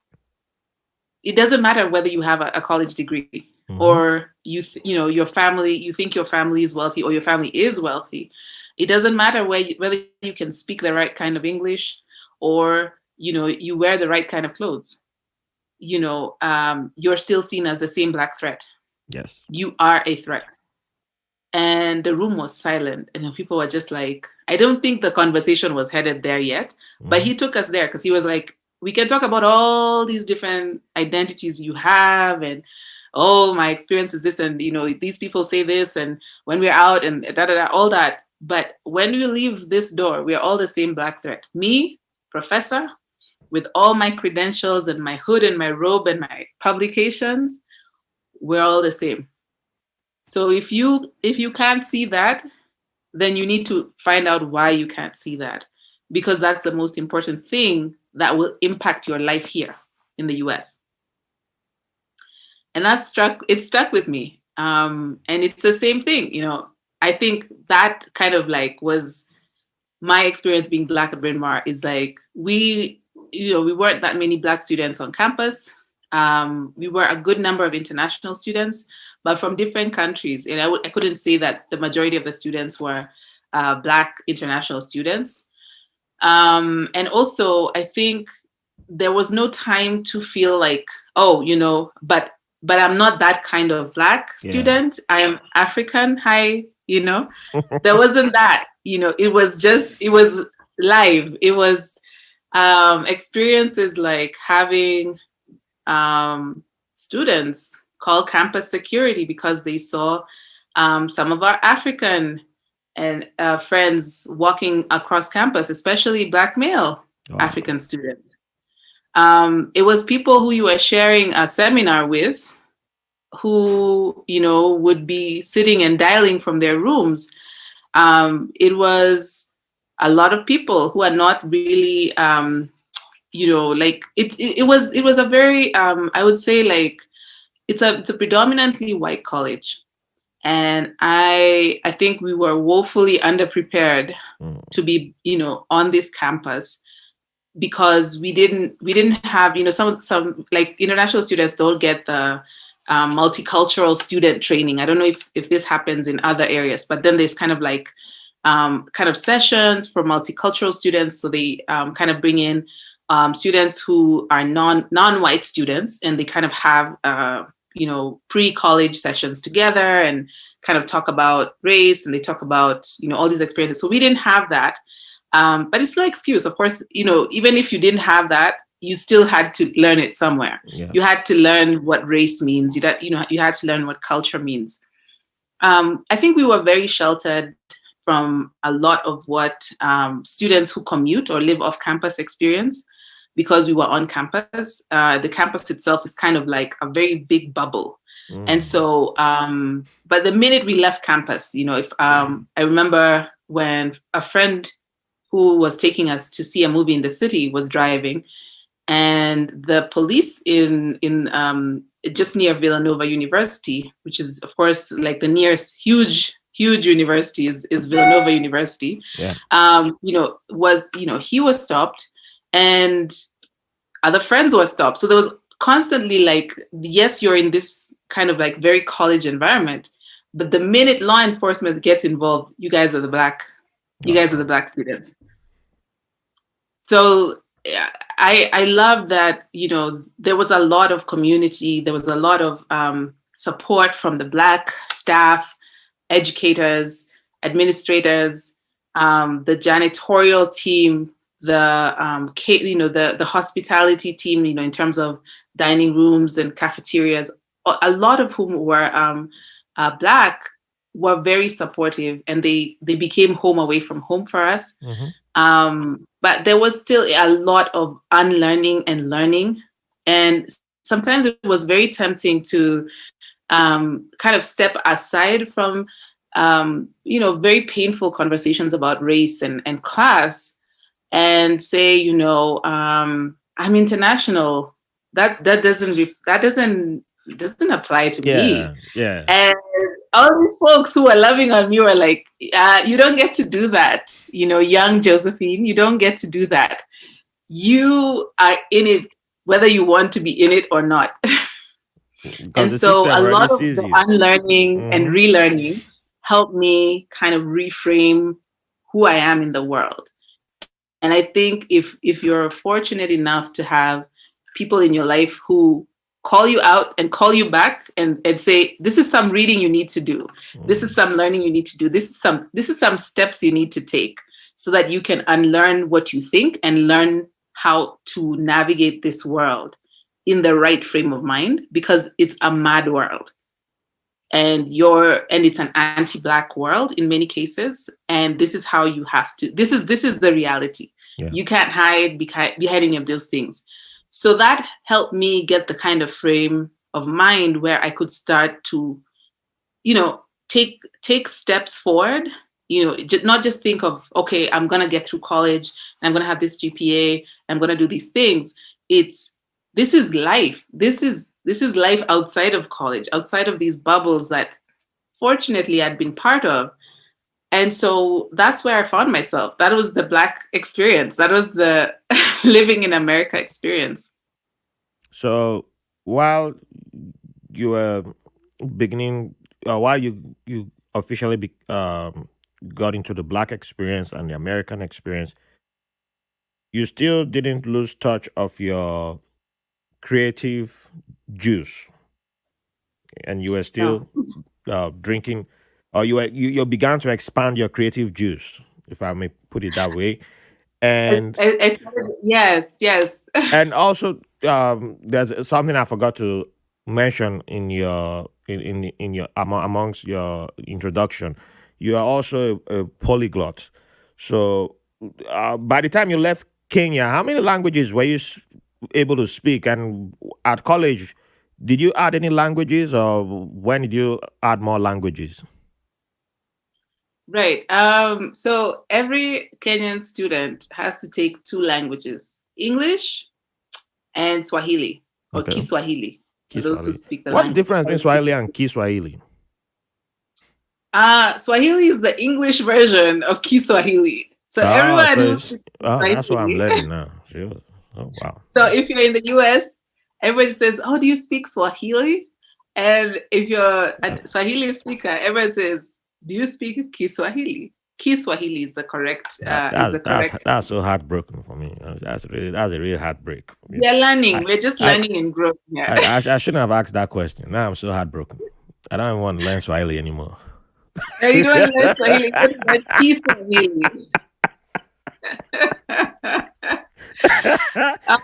it doesn't matter whether you have a college degree or your family, you think your family is wealthy or your family is wealthy. It doesn't matter whether you can speak the right kind of English or, you wear the right kind of clothes. You're still seen as the same Black threat. Yes. You are a threat. And the room was silent. And people were just like, I don't think the conversation was headed there yet, but he took us there because he was like, we can talk about all these different identities you have. And, oh, my experience is this. And, these people say this. And when we're out and all that. But when we leave this door, we are all the same Black threat. Me, professor, with all my credentials and my hood and my robe and my publications, we're all the same. So if you can't see that, then you need to find out why you can't see that, because that's the most important thing that will impact your life here in the US. And it stuck with me. And it's the same thing, I think that kind of like was my experience being Black at Bryn Mawr is like, we weren't that many Black students on campus. We were a good number of international students, but from different countries. And I couldn't say that the majority of the students were Black international students. And also, I think there was no time to feel like, but I'm not that kind of Black student. I am African. Hi, there wasn't that, it was live. It was experiences like having students call campus security because they saw some of our African and friends walking across campus, especially Black male African students. It was people who you were sharing a seminar with who, would be sitting and dialing from their rooms. It was a lot of people who are not really, it was a very, I would say like, it's a predominantly white college. And I think we were woefully underprepared to be, on this campus because we didn't have, some like international students don't get the multicultural student training. I don't know if this happens in other areas, but then there's kind of like kind of sessions for multicultural students. So they kind of bring in students who are non-white students, and they kind of have pre-college sessions together and kind of talk about race, and they talk about all these experiences. So we didn't have that, but it's no excuse. Of course, even if you didn't have that, you still had to learn it somewhere. Yeah. You had to learn what race means. You had to learn what culture means. I think we were very sheltered from a lot of what students who commute or live off campus experience, because we were on campus. The campus itself is kind of like a very big bubble. And so, but the minute we left campus, I remember when a friend who was taking us to see a movie in the city was driving, and the police in just near Villanova University, which is of course like the nearest huge university is Villanova University. Yeah. He was stopped, and other friends were stopped. So there was constantly like, yes, you're in this kind of like very college environment, but the minute law enforcement gets involved, you guys are the black students. So I love that, there was a lot of community. There was a lot of support from the Black staff, educators, administrators, the janitorial team, the hospitality team, in terms of dining rooms and cafeterias, a lot of whom were Black, were very supportive, and they became home away from home for us. But there was still a lot of unlearning and learning, and sometimes it was very tempting to kind of step aside from very painful conversations about race and class, and say, I'm international. That doesn't apply to me. Yeah. And all these folks who are loving on me were like, you don't get to do that. Young Josephine, you don't get to do that. You are in it, whether you want to be in it or not. And so a lot of the unlearning and relearning helped me kind of reframe who I am in the world. And I think if you're fortunate enough to have people in your life who call you out and call you back and say, this is some reading you need to do. This is some learning you need to do. This is some steps you need to take so that you can unlearn what you think and learn how to navigate this world in the right frame of mind, because it's a mad world. And it's an anti-Black world in many cases. And this is how you have to, this is the reality. Yeah. You can't hide behind any of those things. So that helped me get the kind of frame of mind where I could start to, take steps forward, not just think of, okay, I'm going to get through college, and I'm going to have this GPA, I'm going to do these things. This is life. This is life outside of college, outside of these bubbles that fortunately I'd been part of. And so that's where I found myself. That was the Black experience. That was the living in America experience. So while you were beginning, while you officially got into the Black experience and the American experience, you still didn't lose touch of your creative juice, and you were still drinking, or you began to expand your creative juice, if I may put it that way. And yes. And also, there's something I forgot to mention in your in your amongst your introduction. You are also a polyglot. So, by the time you left Kenya, how many languages were you able to speak? And at college, did you add any languages, or when did you add more languages? Right. So every Kenyan student has to take 2 languages: English and Swahili, or Kiswahili. For those who speak the What's language. the difference between Swahili and Kiswahili? Swahili is the English version of Kiswahili. So everyone who speaks Swahili, that's what I'm learning now. Sure. Oh, wow. So if you're in the US, everybody says, "Oh, do you speak Swahili?" And if you're a Swahili speaker, everyone says, "Do you speak Kiswahili?" Kiswahili is the correct. That's so heartbroken for me. That's a real heartbreak for me. We're learning. We're just learning and growing. Yeah. I shouldn't have asked that question. Now I'm so heartbroken. I don't want to learn Swahili anymore. No, you don't learn Swahili. You learn Kiswahili.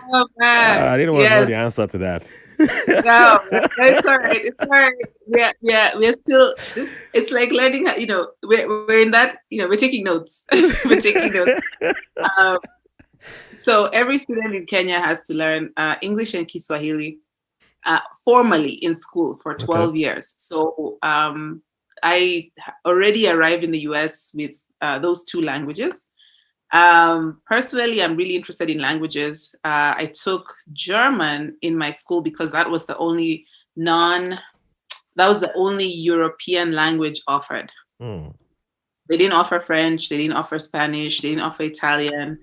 Oh man! I didn't want to know the answer to that. No, it's all right. It's all right. Yeah. We're still this. It's like learning. We're in that. We're taking notes. We're taking notes. So every student in Kenya has to learn English and Kiswahili formally in school for 12 years. So I already arrived in the US with those 2 languages. Personally, I'm really interested in languages. I took German in my school because that was the only European language offered. They didn't offer French, they didn't offer Spanish, they didn't offer Italian.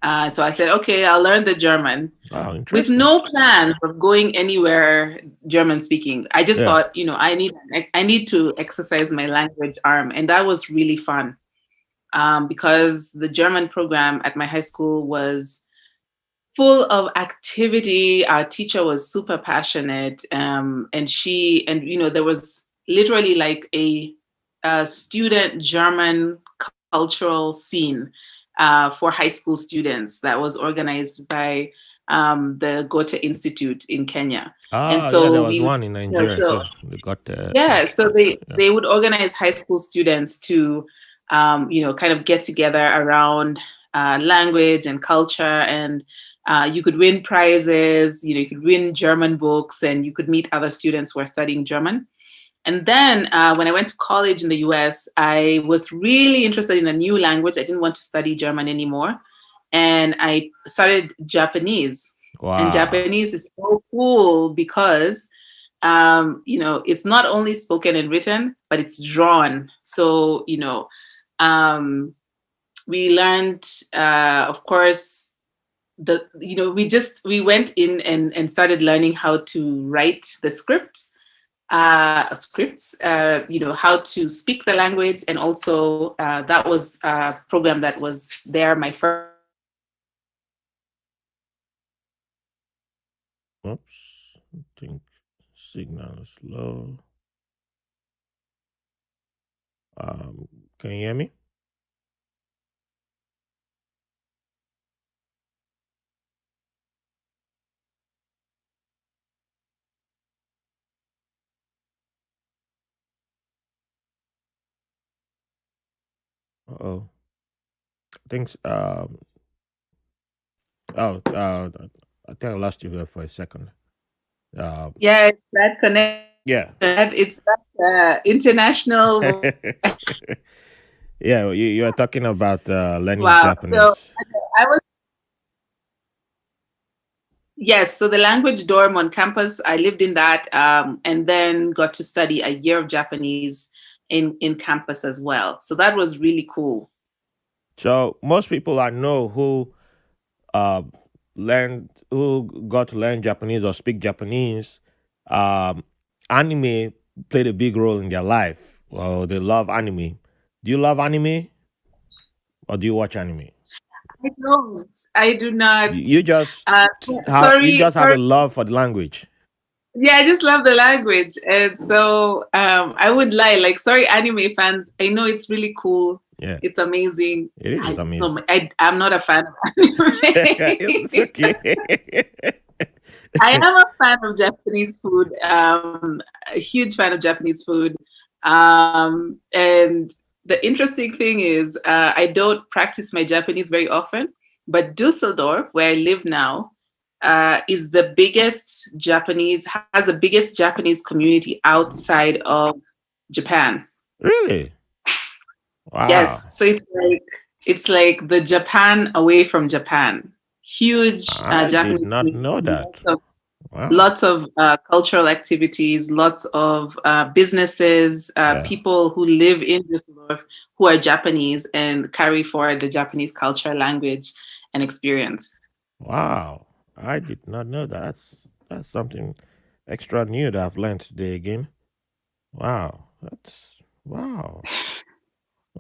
So I said, okay, I'll learn the German. Wow, with no plan of going anywhere German speaking. I just thought, I need to exercise my language arm. And that was really fun. Because the German program at my high school was full of activity. Our teacher was super passionate, and there was literally like a student German cultural scene for high school students that was organized by the Goethe Institute in Kenya. And Oh, yeah, so there was one in Nigeria so too. They got yeah, so yeah. they would organize high school students to, kind of get together around language and culture, and you could win prizes. You could win German books, and you could meet other students who are studying German. And then when I went to college in the US, I was really interested in a new language. I didn't want to study German anymore, and I started Japanese. And Wow. Japanese is so cool because it's not only spoken and written, but it's drawn. So, we learned, of course, we went in and started learning how to write the scripts, how to speak the language. And also that was a program that was there, my first. Oops. I think signal is low. Can you hear me? Oh, I think oh I think I lost you here for a second. Yeah, that connect. Yeah. It's that international. Yeah, you are talking about learning Wow. So Japanese. I was, yes. So the language dorm on campus, I lived in that, and then got to study a year of Japanese in campus as well. So that was really cool. So most people I know uh who got to learn Japanese or speak Japanese, um, anime played a big role in their life. Well, they love anime. Do you love anime or do you watch anime? I don't. I do not. You just Uh, you sorry, just have sorry. a love for the language. Yeah, I just love the language, and so I would lie. Like, sorry, anime fans. I know it's really cool. Yeah, It's amazing. it is amazing. I'm not a fan of anime. It's okay. I am a fan of Japanese food. A huge fan of Japanese food. And the interesting thing is, I don't practice my Japanese very often, but Dusseldorf, where I live now, is the biggest has the biggest Japanese community outside of Japan. Really? Wow. Yes, so it's like the Japan away from Japan. Huge I did Japanese not know community, that. Wow. lots of cultural activities, lots of businesses, Yeah. people who live in Düsseldorf who are Japanese and carry forward the Japanese culture, language, and experience. Wow. I did not know that. That's something extra new that I've learned today again. Wow. That's wow.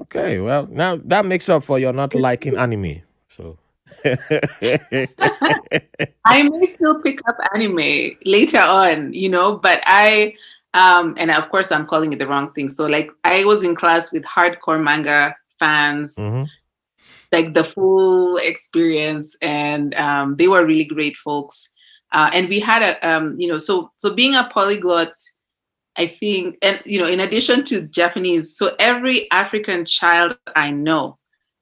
Okay. Well, now that makes up for your not liking anime. So I may still pick up anime later on, but and of course I'm calling it the wrong thing. So like I was in class with hardcore manga fans, hmm like the full experience, and they were really great folks. And we had so being a polyglot, I think, and in addition to Japanese, so every African child I know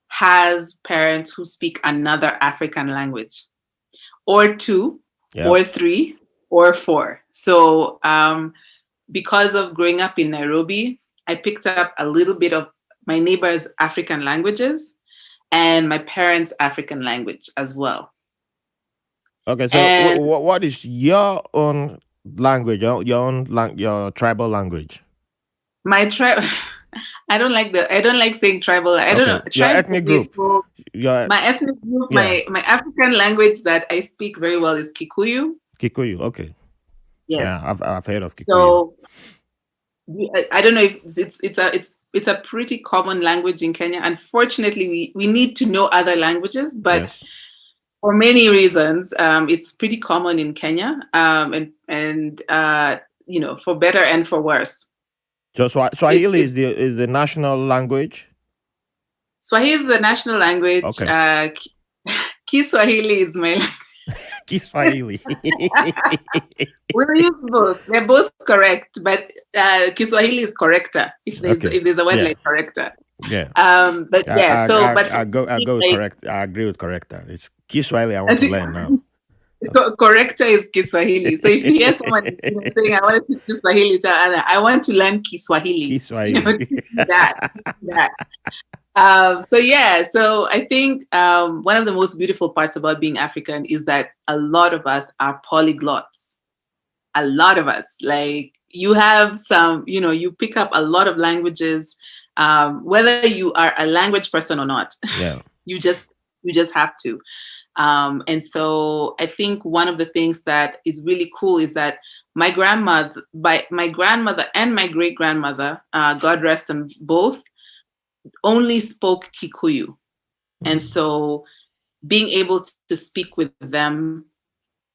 has parents who speak another African language, or two, Yep. or three, or four. So because of growing up in Nairobi, I picked up a little bit of my neighbors' African languages and my parents' African language as well. Okay. So And what is your own language? Your tribal language? my tribe, I don't like saying tribal. I don't Okay. know. Your Tribe for ethnic me. group. So Your my ethnic group, yeah. my African language that I speak very well is Kikuyu. Kikuyu. Okay. Yeah, Yes. I've heard of Kikuyu. So I don't know if it's a pretty common language in Kenya. Unfortunately, we need to know other languages, but Yes. for many reasons, it's pretty common in Kenya, and for better and for worse. So Swahili It's is the national language. Swahili is the national language. Okay. Kiswahili is my Kiswahili. We'll use both. They're both correct, but Kiswahili is corrector Okay. if there's a word Yeah. like corrector. Yeah. But yeah, so but for I me, go with like correct. I agree with corrector. It's Kiswahili I want to learn now. corrector is Kiswahili. So if you hear someone saying, "I want to teach Kiswahili," to Anna, I want to learn Kiswahili. Kiswahili. Teach me that. Teach me that. So yeah, so I think one of the most beautiful parts about being African is that a lot of us are polyglots. A lot of us, like you have some, you pick up a lot of languages, whether you are a language person or not. Yeah. you just you just have to. And so I think one of the things that is really cool is that my grandmother, and my great grandmother, God rest them both, only spoke Kikuyu. And so being able to speak with them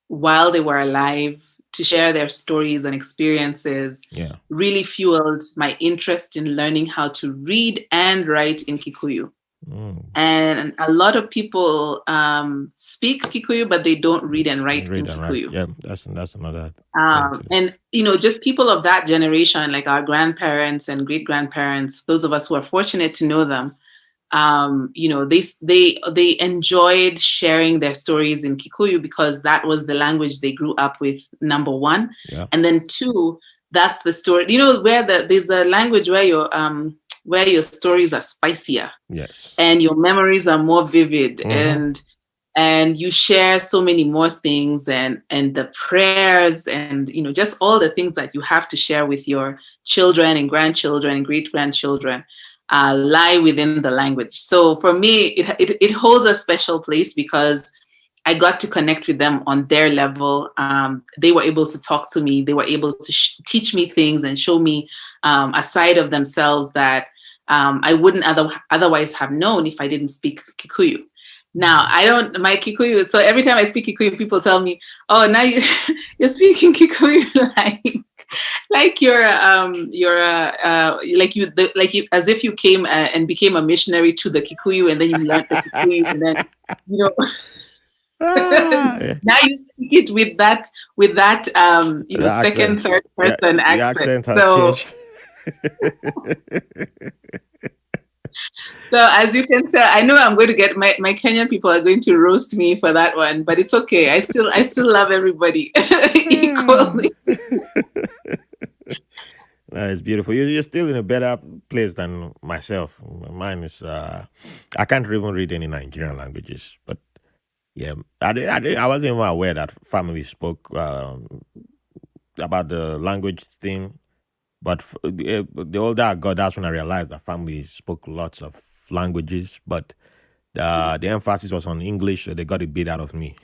while they were alive, to share their stories and experiences, really fueled my interest in learning how to read and write in Kikuyu. And a lot of people speak Kikuyu, but they don't read and write in Kikuyu. Yeah, that's another. And just people of that generation, like our grandparents and great grandparents, those of us who are fortunate to know them, they enjoyed sharing their stories in Kikuyu because that was the language they grew up with, number one. And then two, that's the story. Where there's a language where your stories are spicier. Yes. And your memories are more vivid. And you share so many more things, and the prayers and just all the things that you have to share with your children and grandchildren and great grandchildren lie within the language. So for me, it holds a special place because I got to connect with them on their level. They were able to talk to me. They were able to teach me things and show me a side of themselves that I wouldn't otherwise have known if I didn't speak Kikuyu. Now, my Kikuyu, so every time I speak Kikuyu, people tell me, "Oh, now you're speaking Kikuyu like you're as if you came and became a missionary to the Kikuyu, and then you learned the Kikuyu, and then now you speak it with that second, third person accent. The accent has changed. So as you can tell, I know I'm going to get my Kenyan people are going to roast me for that one, but it's okay. I still love everybody equally. It's beautiful. You're still in a better place than myself. Mine is I can't even read any Nigerian languages, but yeah, I wasn't even aware that family spoke about the language thing. But the older I got, that's when I realized that family spoke lots of languages, but the emphasis was on English, so they got a bit out of me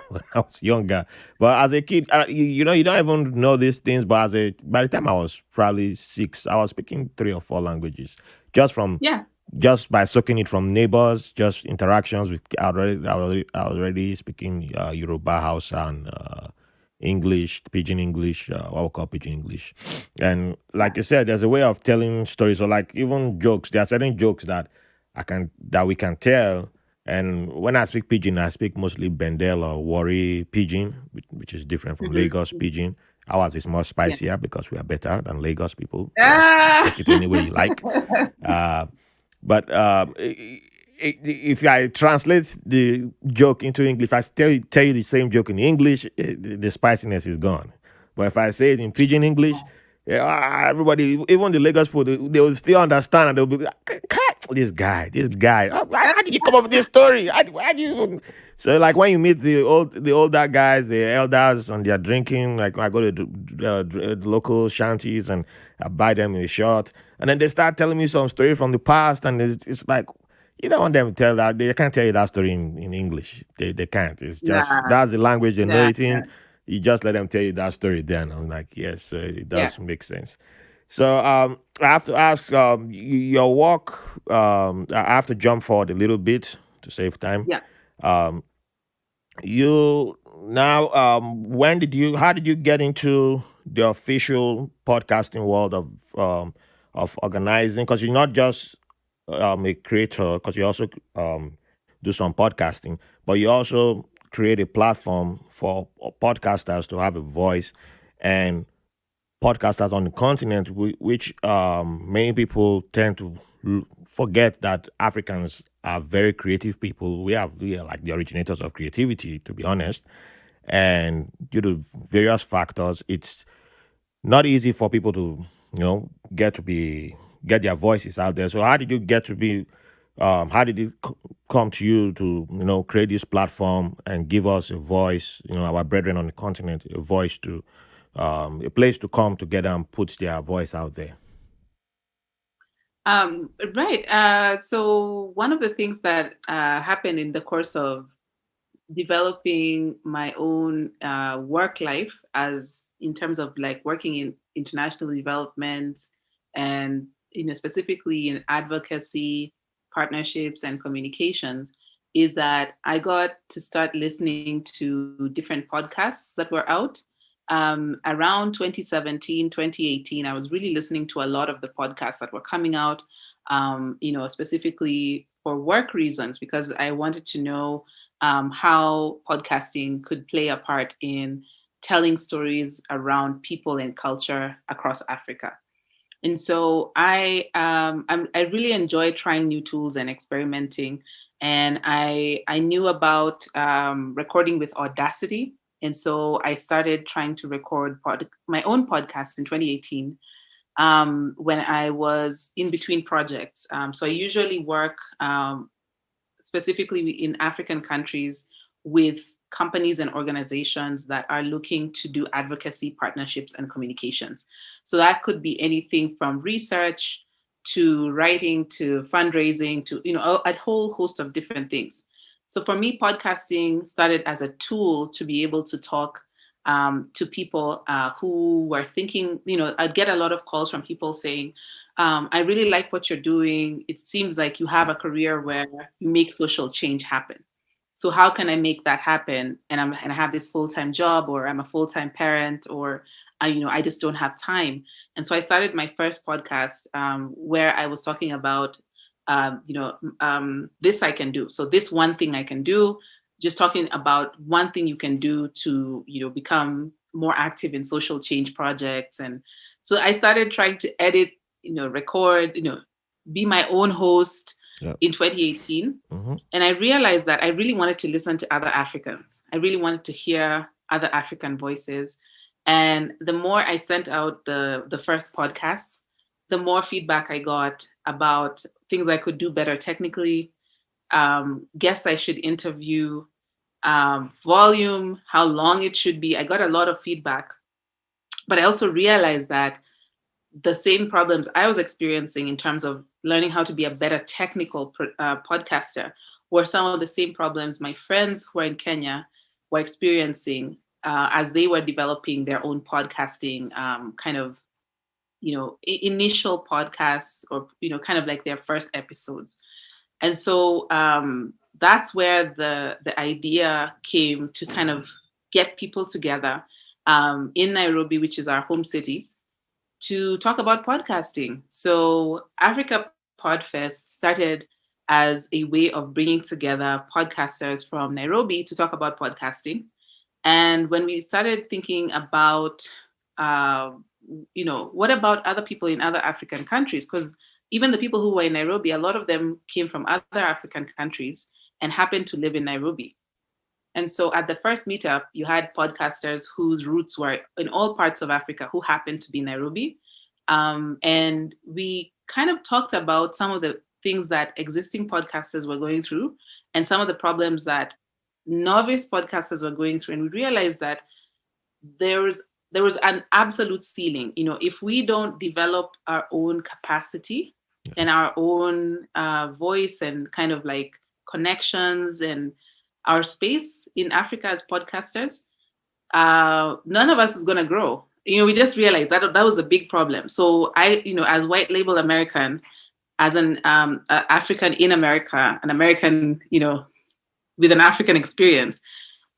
when I was younger. But as a kid, you don't even know these things. But by the time I was probably 6, I was speaking 3 or 4 languages just by soaking it from neighbors, just interactions with. I was already speaking Yoruba, Hausa, and English, Pidgin English, what we call Pidgin English. And like you said, there's a way of telling stories, or like even jokes. There are certain jokes that we can tell. And when I speak Pidgin, I speak mostly Bendel or Wari Pidgin, which is different from Lagos Pidgin. Ours is more spicier because we are better than Lagos people. Take it any way you like. But if I translate the joke into English, if I tell you the same joke in English, the spiciness is gone. But if I say it in Pidgin English, everybody, even the Lagos people, they will still understand, and they'll be like, this guy. How did you come up with this story? How do you even... So like when you meet the older guys, the elders, and they're drinking, like I go to the local shanties and I buy them a shot, and then they start telling me some story from the past, and it's like, you don't want them to tell that. They can't tell you that story in English. They can't. It's just that's the language they know it in. You just let them tell you that story then. I'm like, yes, it does make sense. So I have to ask, your work, I have to jump forward a little bit to save time. You now, how did you get into the official podcasting world of organizing? Because you're not just a creator, because you also do some podcasting, but you also create a platform for podcasters to have a voice, and podcasters on the continent, which many people tend to forget that Africans are very creative people. We are like the originators of creativity, to be honest. And due to various factors, it's not easy for people to, get their voices out there. So how did you get to be? How did it come to you to create this platform and give us a voice? Our brethren on the continent, a voice to a place to come together and put their voice out there. Right. So one of the things that happened in the course of developing my own work life, as in terms of like working in international development and specifically in advocacy, partnerships, and communications, is that I got to start listening to different podcasts that were out. Around 2017, 2018, I was really listening to a lot of the podcasts that were coming out, specifically for work reasons, because I wanted to know how podcasting could play a part in telling stories around people and culture across Africa. And so I really enjoy trying new tools and experimenting. And I knew about recording with Audacity. And so I started trying to record my own podcast in 2018 when I was in between projects. So I usually work specifically in African countries with companies and organizations that are looking to do advocacy, partnerships, and communications. So that could be anything from research to writing to fundraising to a whole host of different things. So for me, podcasting started as a tool to be able to talk to people who were thinking, I'd get a lot of calls from people saying, I really like what you're doing. It seems like you have a career where you make social change happen. So how can I make that happen? And I have this full-time job, or I'm a full-time parent, or I just don't have time. And so I started my first podcast where I was talking about this I can do. So this one thing I can do, just talking about one thing you can do to become more active in social change projects. And so I started trying to edit, record, be my own host. Yep. In 2018. Mm-hmm. And I realized that I really wanted to listen to other Africans. I really wanted to hear other African voices. And the more I sent out the first podcasts, the more feedback I got about things I could do better technically, guests I should interview, volume, how long it should be. I got a lot of feedback. But I also realized that the same problems I was experiencing in terms of learning how to be a better technical podcaster were some of the same problems my friends who are in Kenya were experiencing as they were developing their own podcasting initial podcasts, or kind of like their first episodes. And so that's where the idea came to kind of get people together in Nairobi, which is our home city, to talk about podcasting. So Africa PodFest started as a way of bringing together podcasters from Nairobi to talk about podcasting. And when we started thinking about, what about other people in other African countries? Because even the people who were in Nairobi, a lot of them came from other African countries and happened to live in Nairobi. And so at the first meetup, you had podcasters whose roots were in all parts of Africa who happened to be in Nairobi. And we kind of talked about some of the things that existing podcasters were going through and some of the problems that novice podcasters were going through. And we realized that there was an absolute ceiling. If we don't develop our own capacity and our own voice and kind of like connections and our space in Africa as podcasters, none of us is going to grow. We just realized that was a big problem. So I, as white label American, as an African in America, an American, with an African experience,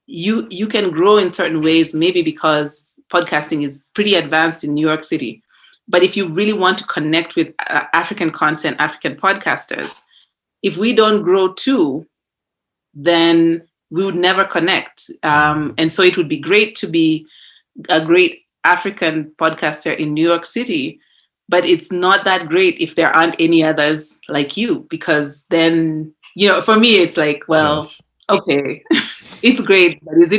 you can grow in certain ways, maybe because podcasting is pretty advanced in New York City. But if you really want to connect with African content, African podcasters, if we don't grow too, then we would never connect. And so it would be great to be a great African podcaster in New York City, but it's not that great if there aren't any others like you, because then, for me, it's like, well, Yes. okay, it's great, but is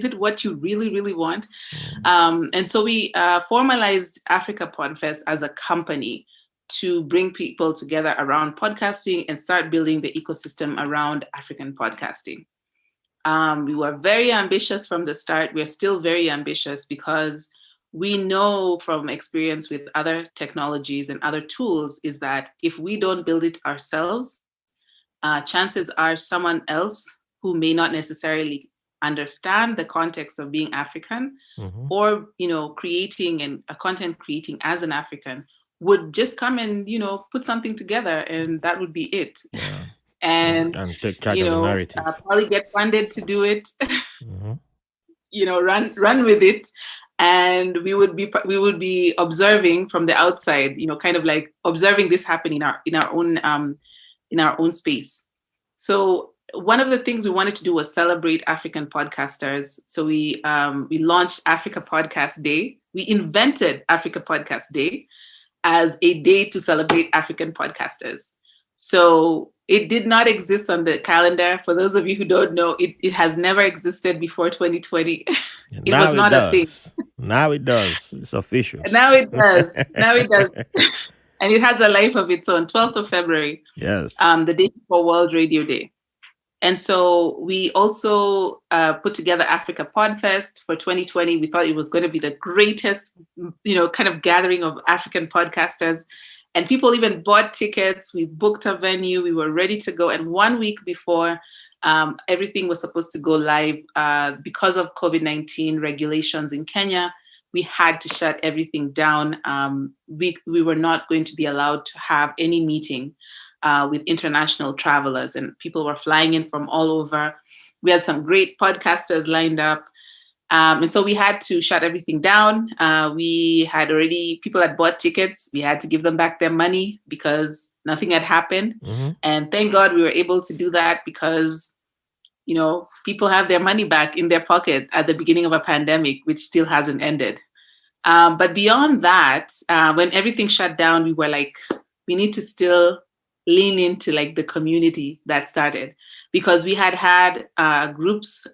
it what you really, really want? And so we formalized Africa PodFest as a company to bring people together around podcasting and start building the ecosystem around African podcasting. We were very ambitious from the start. We're still very ambitious because we know from experience with other technologies and other tools is that if we don't build it ourselves, chances are someone else who may not necessarily understand the context of being African or, creating and content creating as an African would just come and, put something together, and that would be it. Yeah. And take charge of the narrative. Probably get funded to do it, run with it. And we would be observing from the outside, kind of like observing this happen in our own space. So one of the things we wanted to do was celebrate African podcasters. So we launched Africa Podcast Day. We invented Africa Podcast Day as a day to celebrate African podcasters. So it did not exist on the calendar. For those of you who don't know, it has never existed before 2020. It was not a thing. Now it does. It's official. Now it does. And it has a life of its own. 12th of February. Yes. The day before World Radio Day. And so we also put together Africa PodFest for 2020. We thought it was going to be the greatest, kind of gathering of African podcasters. And people even bought tickets. We booked a venue. We were ready to go. And 1 week before everything was supposed to go live, because of COVID-19 regulations in Kenya, we had to shut everything down. We were not going to be allowed to have any meeting with international travelers, and people were flying in from all over. We had some great podcasters lined up. And so we had to shut everything down. People had bought tickets. We had to give them back their money because nothing had happened. And thank God we were able to do that because, people have their money back in their pocket at the beginning of a pandemic, which still hasn't ended. But beyond that, when everything shut down, we were like, we need to still lean into like the community that started, because we had groups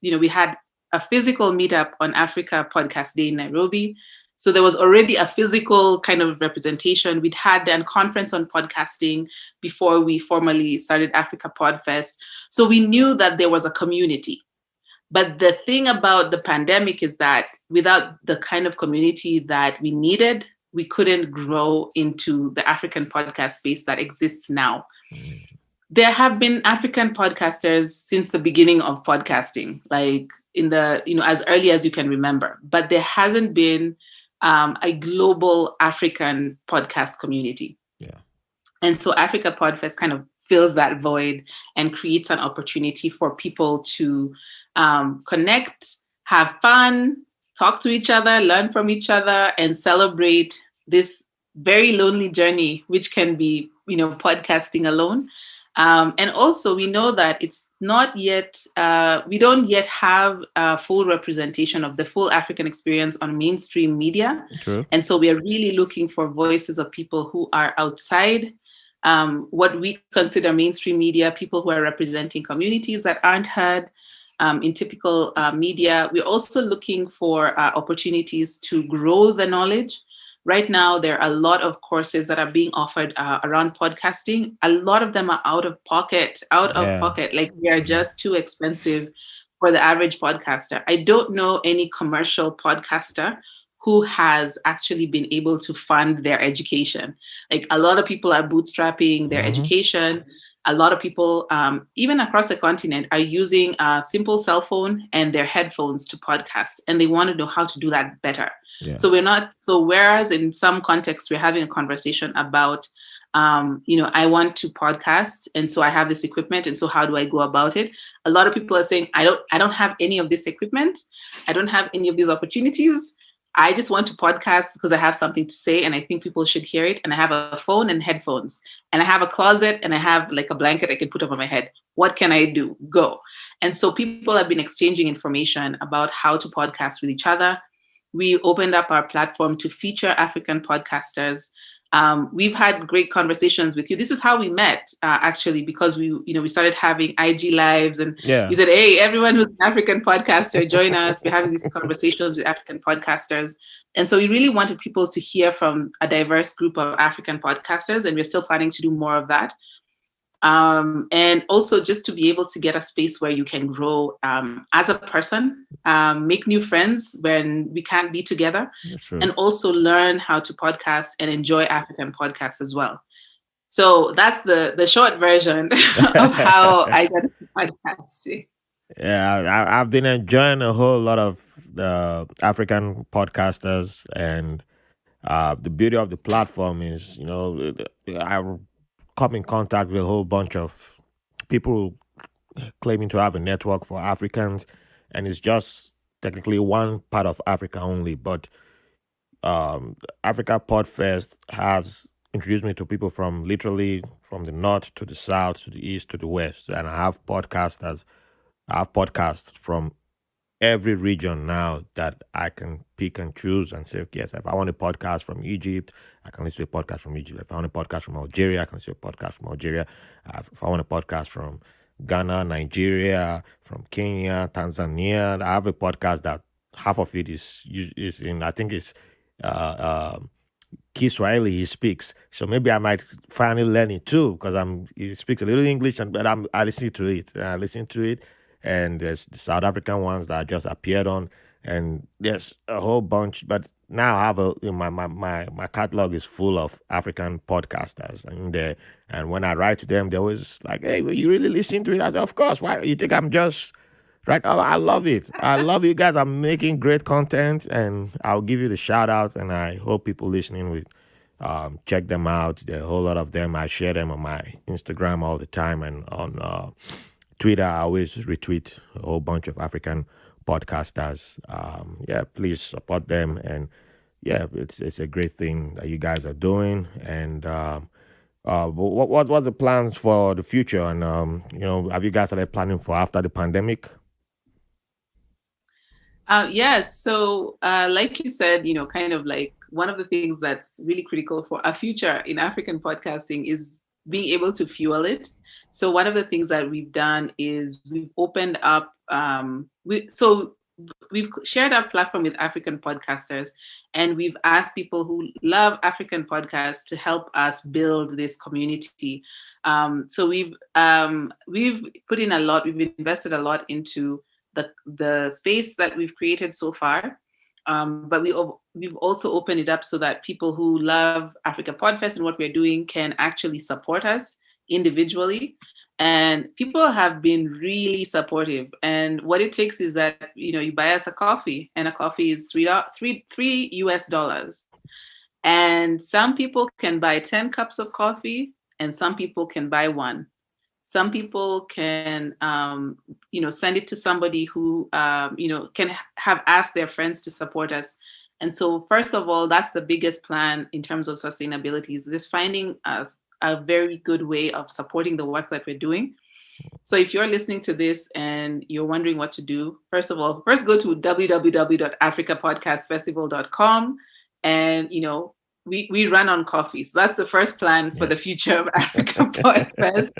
we had a physical meetup on Africa Podcast Day in Nairobi. So there was already a physical kind of representation. We'd had a conference on podcasting before we formally started Africa PodFest. So we knew that there was a community. But the thing about the pandemic is that without the kind of community that we needed, we couldn't grow into the African podcast space that exists now. There have been African podcasters since the beginning of podcasting, like in the, as early as you can remember, but there hasn't been a global African podcast community. Yeah. And so Africa PodFest kind of fills that void and creates an opportunity for people to connect, have fun, talk to each other, learn from each other, and celebrate this very lonely journey, which can be, podcasting alone. And also we know that it's not yet, we don't yet have a full representation of the full African experience on mainstream media. True. And so we are really looking for voices of people who are outside what we consider mainstream media, people who are representing communities that aren't heard in typical media. We're also looking for opportunities to grow the knowledge. Right now, there are a lot of courses that are being offered around podcasting. A lot of them are out of pocket. Like they are just too expensive for the average podcaster. I don't know any commercial podcaster who has actually been able to fund their education. Like a lot of people are bootstrapping their education. A lot of people, even across the continent, are using a simple cell phone and their headphones to podcast, and they want to know how to do that better. Yeah. So whereas in some contexts, we're having a conversation about, I want to podcast, and so I have this equipment, and so how do I go about it? A lot of people are saying, I don't have any of this equipment. I don't have any of these opportunities. I just want to podcast because I have something to say and I think people should hear it. And I have a phone and headphones, and I have a closet, and I have like a blanket I can put over my head. What can I do? Go. And so people have been exchanging information about how to podcast with each other. We opened up our platform to feature African podcasters. We've had great conversations with you. This is how we met, actually, because we started having IG lives, and Yeah. you said, "Hey, everyone who's an African podcaster, join us. We're having these conversations with African podcasters." And so we really wanted people to hear from a diverse group of African podcasters, and we're still planning to do more of that. And also just to be able to get a space where you can grow as a person, make new friends when we can't be together, and also learn how to podcast and enjoy African podcasts as well. So that's the short version of how I got into podcasting. Yeah, I've been enjoying a whole lot of the African podcasters, and the beauty of the platform is, I come in contact with a whole bunch of people claiming to have a network for Africans, and it's just technically one part of Africa only. But Africa PodFest has introduced me to people from literally from the north to the south to the east to the west, and I have podcasts from every region now that I can pick and choose and say, okay, yes, if I want a podcast from Egypt, I can listen to a podcast from Egypt. If I want a podcast from Algeria, I can listen to a podcast from Algeria. If I want a podcast from Ghana, Nigeria, from Kenya, Tanzania, I have a podcast that half of it is in, I think it's uh, Kiswahili he speaks. So maybe I might finally learn it too, because he speaks a little English, but I listen to it. I listen to it, and there's the South African ones that just appeared on, and there's a whole bunch. But now I have my catalog is full of African podcasters in there, and when I write to them, they always like, "Hey, will you really listen to it?" I say, "Of course. Why you think I'm just?" Right. Oh, I love it. I love you guys. I'm making great content, and I'll give you the shout out. And I hope people listening will check them out. There are a whole lot of them. I share them on my Instagram all the time, and on Twitter, I always retweet a whole bunch of African podcasters. Yeah, please support them. And yeah, it's a great thing that you guys are doing. And what's the plans for the future? And have you guys started planning for after the pandemic? Yes. So, like you said, kind of like one of the things that's really critical for a future in African podcasting is being able to fuel it. So, one of the things that we've done is we've opened up, we've shared our platform with African podcasters, and we've asked people who love African podcasts to help us build this community. So we've put in a lot, we've invested a lot into the space that we've created so far. But we've also opened it up so that people who love Africa PodFest and what we're doing can actually support us individually. And people have been really supportive. And what it takes is that, you buy us a coffee, and a coffee is three US dollars. And some people can buy 10 cups of coffee, and some people can buy one. Some people can, send it to somebody who, can have asked their friends to support us. And so, first of all, that's the biggest plan in terms of sustainability, is just finding us a very good way of supporting the work that we're doing. So if you're listening to this and you're wondering what to do, first go to www.africapodcastfestival.com, and, we run on coffee. So that's the first plan for the future of Africa PodFest.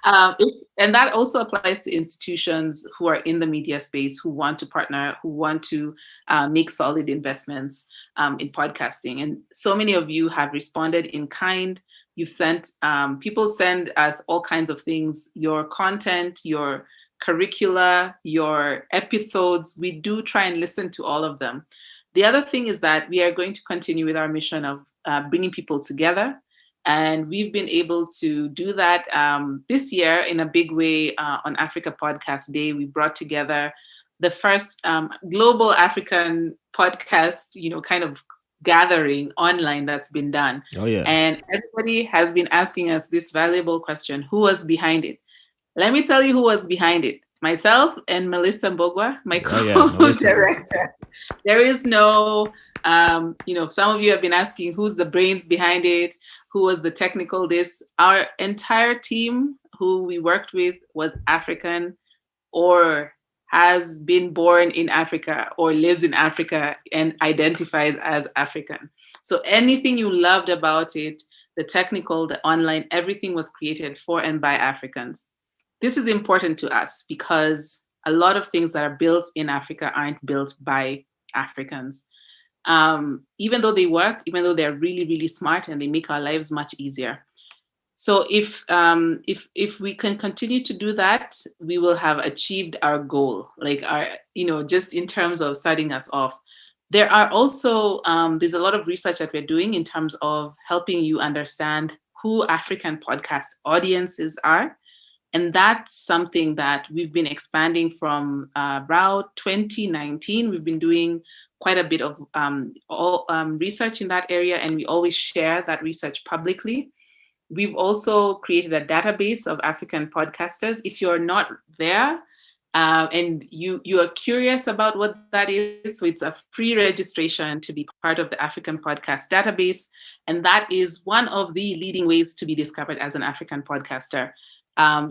And that also applies to institutions who are in the media space, who want to partner, who want to make solid investments in podcasting. And so many of you have responded in kind. You've sent, people send us all kinds of things, your content, your curricula, your episodes. We do try and listen to all of them. The other thing is that we are going to continue with our mission of bringing people together. And we've been able to do that this year in a big way on Africa Podcast Day. We brought together the first global African podcast, kind of gathering online that's been done. Oh, yeah. And everybody has been asking us this valuable question: who was behind it? Let me tell you who was behind it. myself and Melissa Mbogwa, my Oh yeah, Melissa. co-director. There is no, some of you have been asking who's the brains behind it, who was the technical this. Our entire team who we worked with was African or has been born in Africa or lives in Africa and identifies as African. So anything you loved about it, the technical, the online, everything was created for and by Africans. This is important to us because a lot of things that are built in Africa aren't built by Africans. Even though they work, even though they're really, really smart and they make our lives much easier. So if we can continue to do that, we will have achieved our goal. Like just in terms of starting us off. There are also there's a lot of research that we're doing in terms of helping you understand who African podcast audiences are. And that's something that we've been expanding from about 2019. We've been doing quite a bit of research in that area, and we always share that research publicly. We've also created a database of African podcasters. If you're not there and you are curious about what that is, so it's a free registration to be part of the African Podcast Database. And that is one of the leading ways to be discovered as an African podcaster.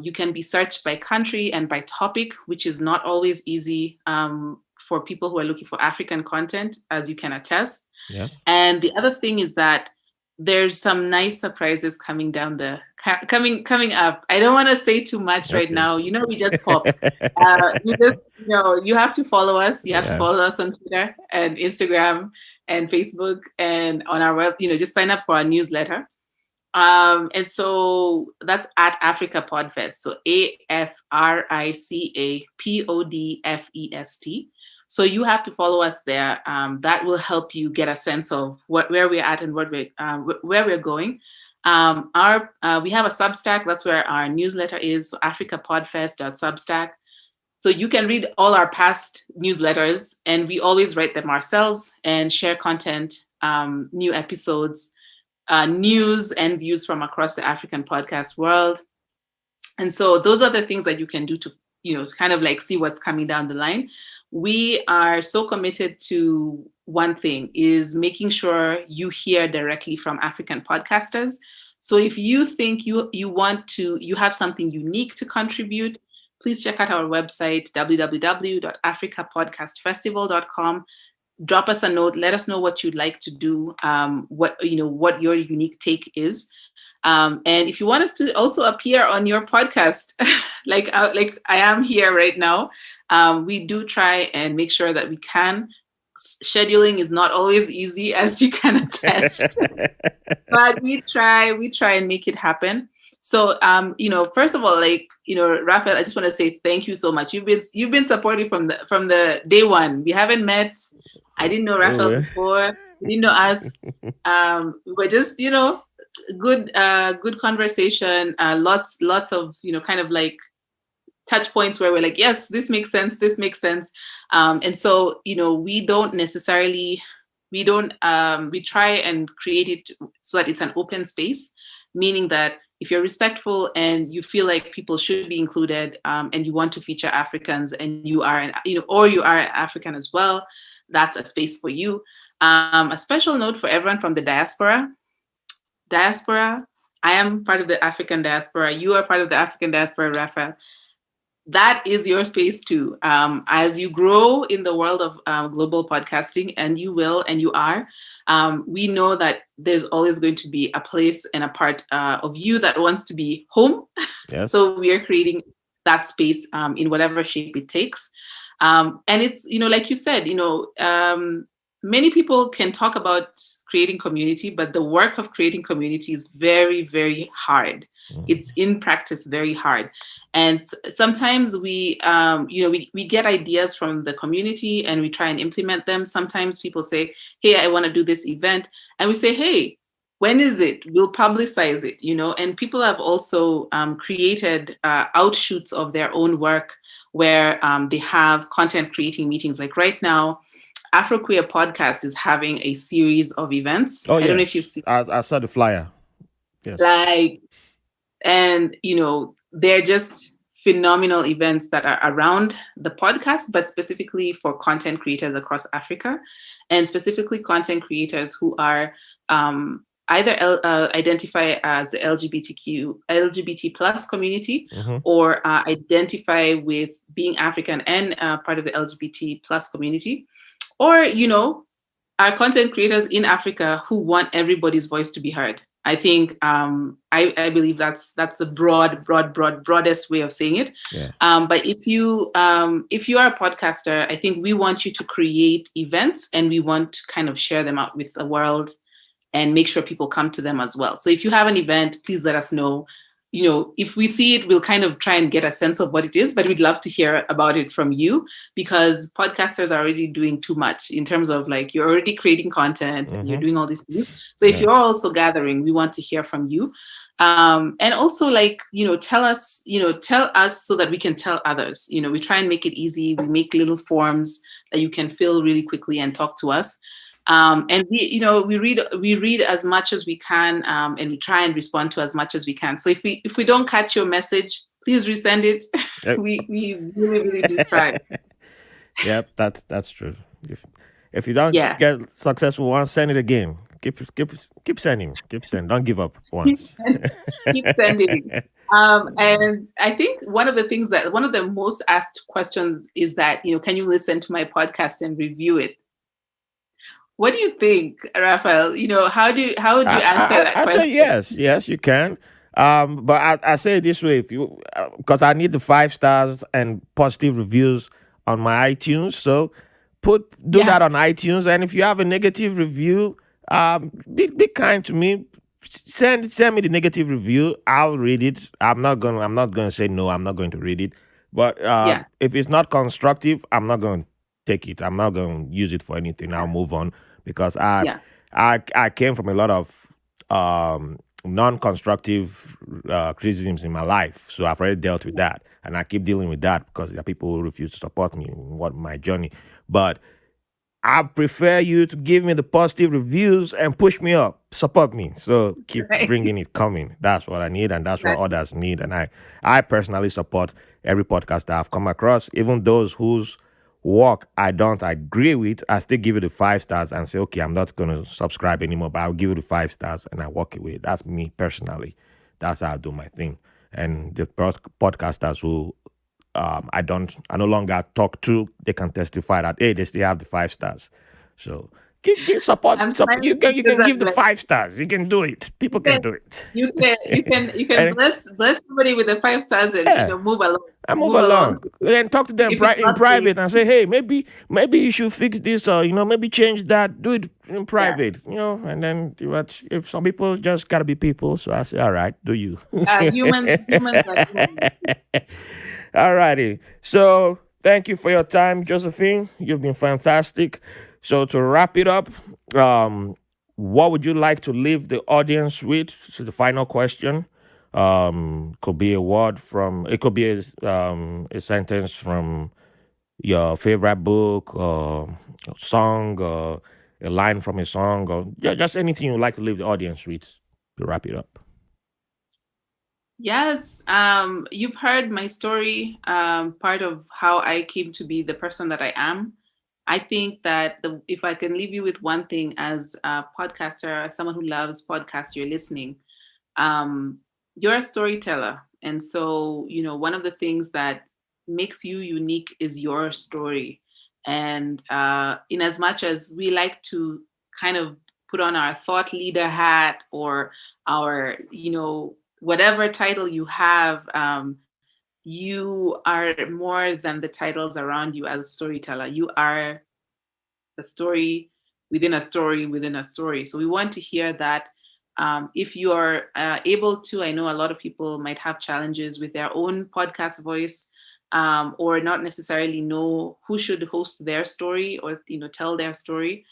You can be searched by country and by topic, which is not always easy for people who are looking for African content, as you can attest. Yes. And the other thing is that there's some nice surprises coming coming up. I don't want to say too much right now. We just pop. You have to follow us. You have to follow us on Twitter and Instagram and Facebook and on our web. Just sign up for our newsletter. And so that's at Africa PodFest. So AFRICAPODFEST. So you have to follow us there. That will help you get a sense of where we're at and where we're going. We have a Substack. That's where our newsletter is. So africapodfest.substack. So you can read all our past newsletters, and we always write them ourselves and share content, new episodes, news and views from across the African podcast world. And so those are the things that you can do to, kind of like see what's coming down the line. We are so committed to one thing, is making sure you hear directly from African podcasters. So if you think you have something unique to contribute, please check out our website, www.africapodcastfestival.com. Drop us a note. Let us know what you'd like to do, what your unique take is. And if you want us to also appear on your podcast, like I am here right now, we do try and make sure that we can. Scheduling is not always easy, as you can attest, but we try and make it happen. So, first of all, Raphael, I just want to say thank you so much. You've been supportive from the day one. We haven't met. I didn't know Raphael before. You didn't know us. We were just, good conversation. Lots of, kind of like touch points where we're like, yes, this makes sense. This makes sense. And so, we try and create it so that it's an open space, meaning that if you're respectful and you feel like people should be included, and you want to feature Africans, and you are African as well, that's a space for you. A special note for everyone from the diaspora. I am part of the African diaspora. You are part of the African diaspora, Raphael. That is your space too. As you grow in the world of global podcasting, and you will, and you are, we know that there's always going to be a place and a part of you that wants to be home. Yes. So we are creating that space in whatever shape it takes. And it's, like you said, many people can talk about creating community, but the work of creating community is very, very hard. It's in practice very hard. And sometimes we get ideas from the community and we try and implement them. Sometimes people say, hey, I want to do this event. And we say, hey, when is it? We'll publicize it, and people have also created outshoots of their own work where they have content creating meetings. Like right now, Afroqueer Podcast is having a series of events. Oh, I don't know if you've seen. I saw the flyer. Yes. And they're just phenomenal events that are around the podcast, but specifically for content creators across Africa, and specifically content creators who are either identify as the LGBT plus community, or identify with being African and part of the LGBT plus community, or, are content creators in Africa who want everybody's voice to be heard. I think I believe that's the broadest way of saying it. Yeah. But if you are a podcaster, I think we want you to create events, and we want to kind of share them out with the world and make sure people come to them as well. So if you have an event, please let us know. If we see it, we'll kind of try and get a sense of what it is, but we'd love to hear about it from you, because podcasters are already doing too much in terms of like, you're already creating content and you're doing all these things. So if you're also gathering, we want to hear from you. And also, like, tell us so that we can tell others. We try and make it easy. We make little forms that you can fill really quickly and talk to us. And we read as much as we can, and we try and respond to as much as we can. So if we don't catch your message, please resend it. We really do try. Yep, that's true. If you don't get successful once, send it again. Keep sending. Don't give up once. Keep sending. And I think one of the most asked questions is that, can you listen to my podcast and review it? What do you think, Raphael? How would you answer that question? I say yes, you can. But I say it this way: because I need the 5 stars and positive reviews on my iTunes. So do that on iTunes. And if you have a negative review, be kind to me. Send me the negative review. I'll read it. I'm not gonna say no. I'm not going to read it. But if it's not constructive, I'm not going to take it. I'm not going to use it for anything. I'll move on, because I came from a lot of non-constructive criticisms in my life, so I've already dealt with that, and I keep dealing with that because there are people who refuse to support me in my journey. But I prefer you to give me the positive reviews and push me up, support me. So keep bringing it coming. That's what I need, and that's what others need. And I personally support every podcast that I've come across, even those whose work I don't agree with. I still give it the 5 stars and say, okay, I'm not going to subscribe anymore, but I'll give it the 5 stars and I walk away. That's me personally. That's how I do my thing. And the podcasters who I no longer talk to, they can testify that, hey, they still have the 5 stars. So give support. You can give the 5 stars. You can do it. People can do it. You can bless somebody with the 5 stars and move along. And move along. And talk to them in private and say, hey, maybe you should fix this, or maybe change that. Do it in private, And then if some people just gotta be people, so I say, all right, do you? Humans are humans. All righty. So thank you for your time, Josephine. You've been fantastic. So to wrap it up, what would you like to leave the audience with? So the final question. Could be a word from. It could be a sentence from your favorite book, or a song, or a line from a song, or just anything you'd like to leave the audience with to wrap it up. Yes, you've heard my story, part of how I came to be the person that I am. I think that if I can leave you with one thing as a podcaster, as someone who loves podcasts, you're listening, you're a storyteller. And so, one of the things that makes you unique is your story. And in as much as we like to kind of put on our thought leader hat, or our, whatever title you have, you are more than the titles around you as a storyteller. You are a story within a story within a story. So we want to hear that. If you are able to, I know a lot of people might have challenges with their own podcast voice, or not necessarily know who should host their story or tell their story.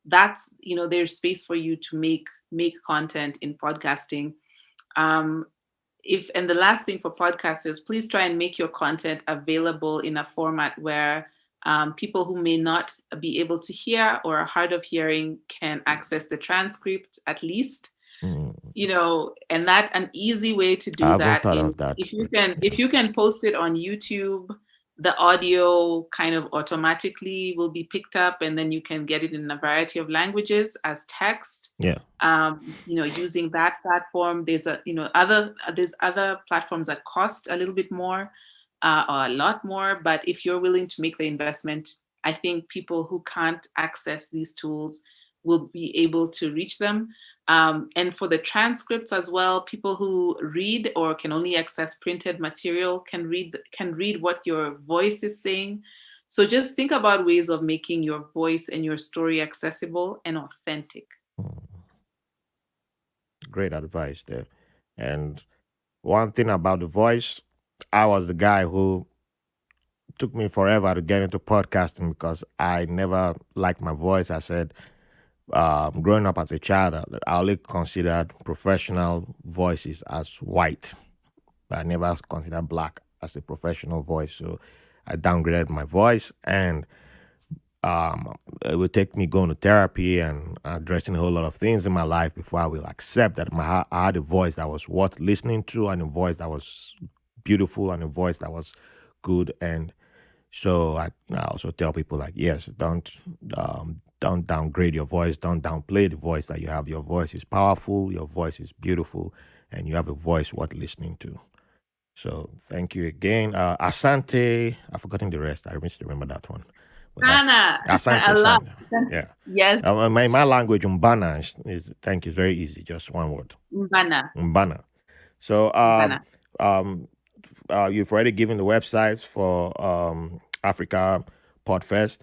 That's there's space for you to make content in podcasting. And the last thing for podcasters, please try and make your content available in a format where people who may not be able to hear or are hard of hearing can access the transcript at least. and that an easy way to I do haven't that thought is of that. if you can post it on YouTube, the audio kind of automatically will be picked up, and then you can get it in a variety of languages as text. Yeah. Using that platform, there's other platforms that cost a little bit more or a lot more, but if you're willing to make the investment, I think people who can't access these tools will be able to reach them. And for the transcripts as well, people who read or can only access printed material can read what your voice is saying. So just think about ways of making your voice and your story accessible and authentic. Great advice there. And one thing about the voice, I was the guy who took me forever to get into podcasting because I never liked my voice. I said, growing up as a child, I only considered professional voices as white, but I never considered black as a professional voice. So I downgraded my voice, and it would take me going to therapy and addressing a whole lot of things in my life before I will accept that I had a voice that was worth listening to, and a voice that was beautiful, and a voice that was good. And so I also tell people, like, yes, don't downgrade your voice, don't downplay the voice that you have. Your voice is powerful, your voice is beautiful, and you have a voice worth listening to. So thank you again. Asante, I've forgotten the rest. I must remember that one. Anna, Asante, I love. Asante. Yeah. Yes, My language, Mbana, is thank you, is very easy. Just one word. Mbana. Mbana. So Mbana. you've already given the websites for Africa PodFest.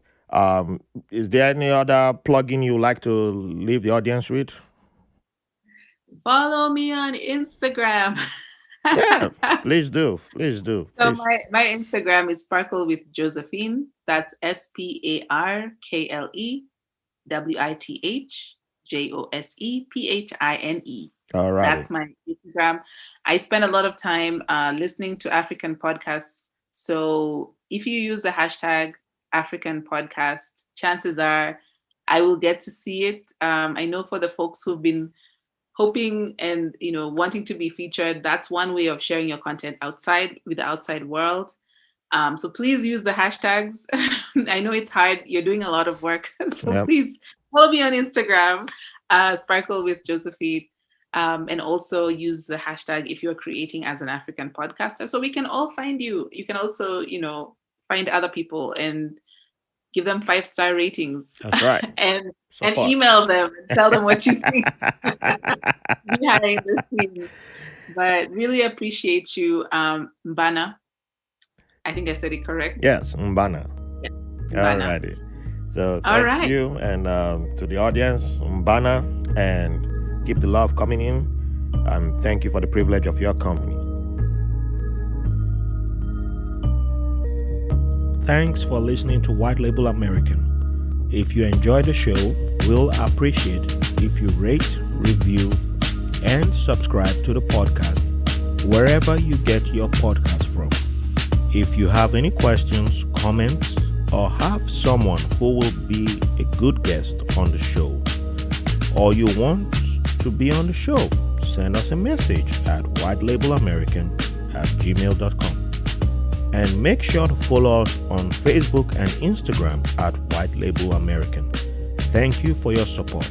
Is there any other plugin you like to leave the audience with? Follow me on Instagram. Yeah, please do. Please do. So Please. my Instagram is Sparkle with Josephine. That's SparkleWithJosephine. All right. That's my Instagram. I spend a lot of time listening to African podcasts. So if you use the hashtag African podcast, chances are I will get to see it. I know for the folks who've been hoping and wanting to be featured, that's one way of sharing your content outside with the outside world. So please use the hashtags. I know it's hard. You're doing a lot of work. So Please follow me on Instagram, Sparkle with Josephine. And also use the hashtag if you're creating as an African podcaster, so we can all find you. You can also, find other people and give them 5-star ratings. That's right. and email them and tell them what you think behind the scenes. But really appreciate you, Mbana. I think I said it correct. Yes, Mbana. Yeah, Mbana. All righty. So thank you, and to the audience, Mbana, and keep the love coming in. Thank you for the privilege of your company. Thanks for listening to White Label American. If you enjoyed the show, we'll appreciate if you rate, review, and subscribe to the podcast wherever you get your podcast from. If you have any questions, comments, or have someone who will be a good guest on the show, or you want to be on the show, send us a message at whitelabelamerican@gmail.com. And make sure to follow us on Facebook and Instagram at White Label American. Thank you for your support.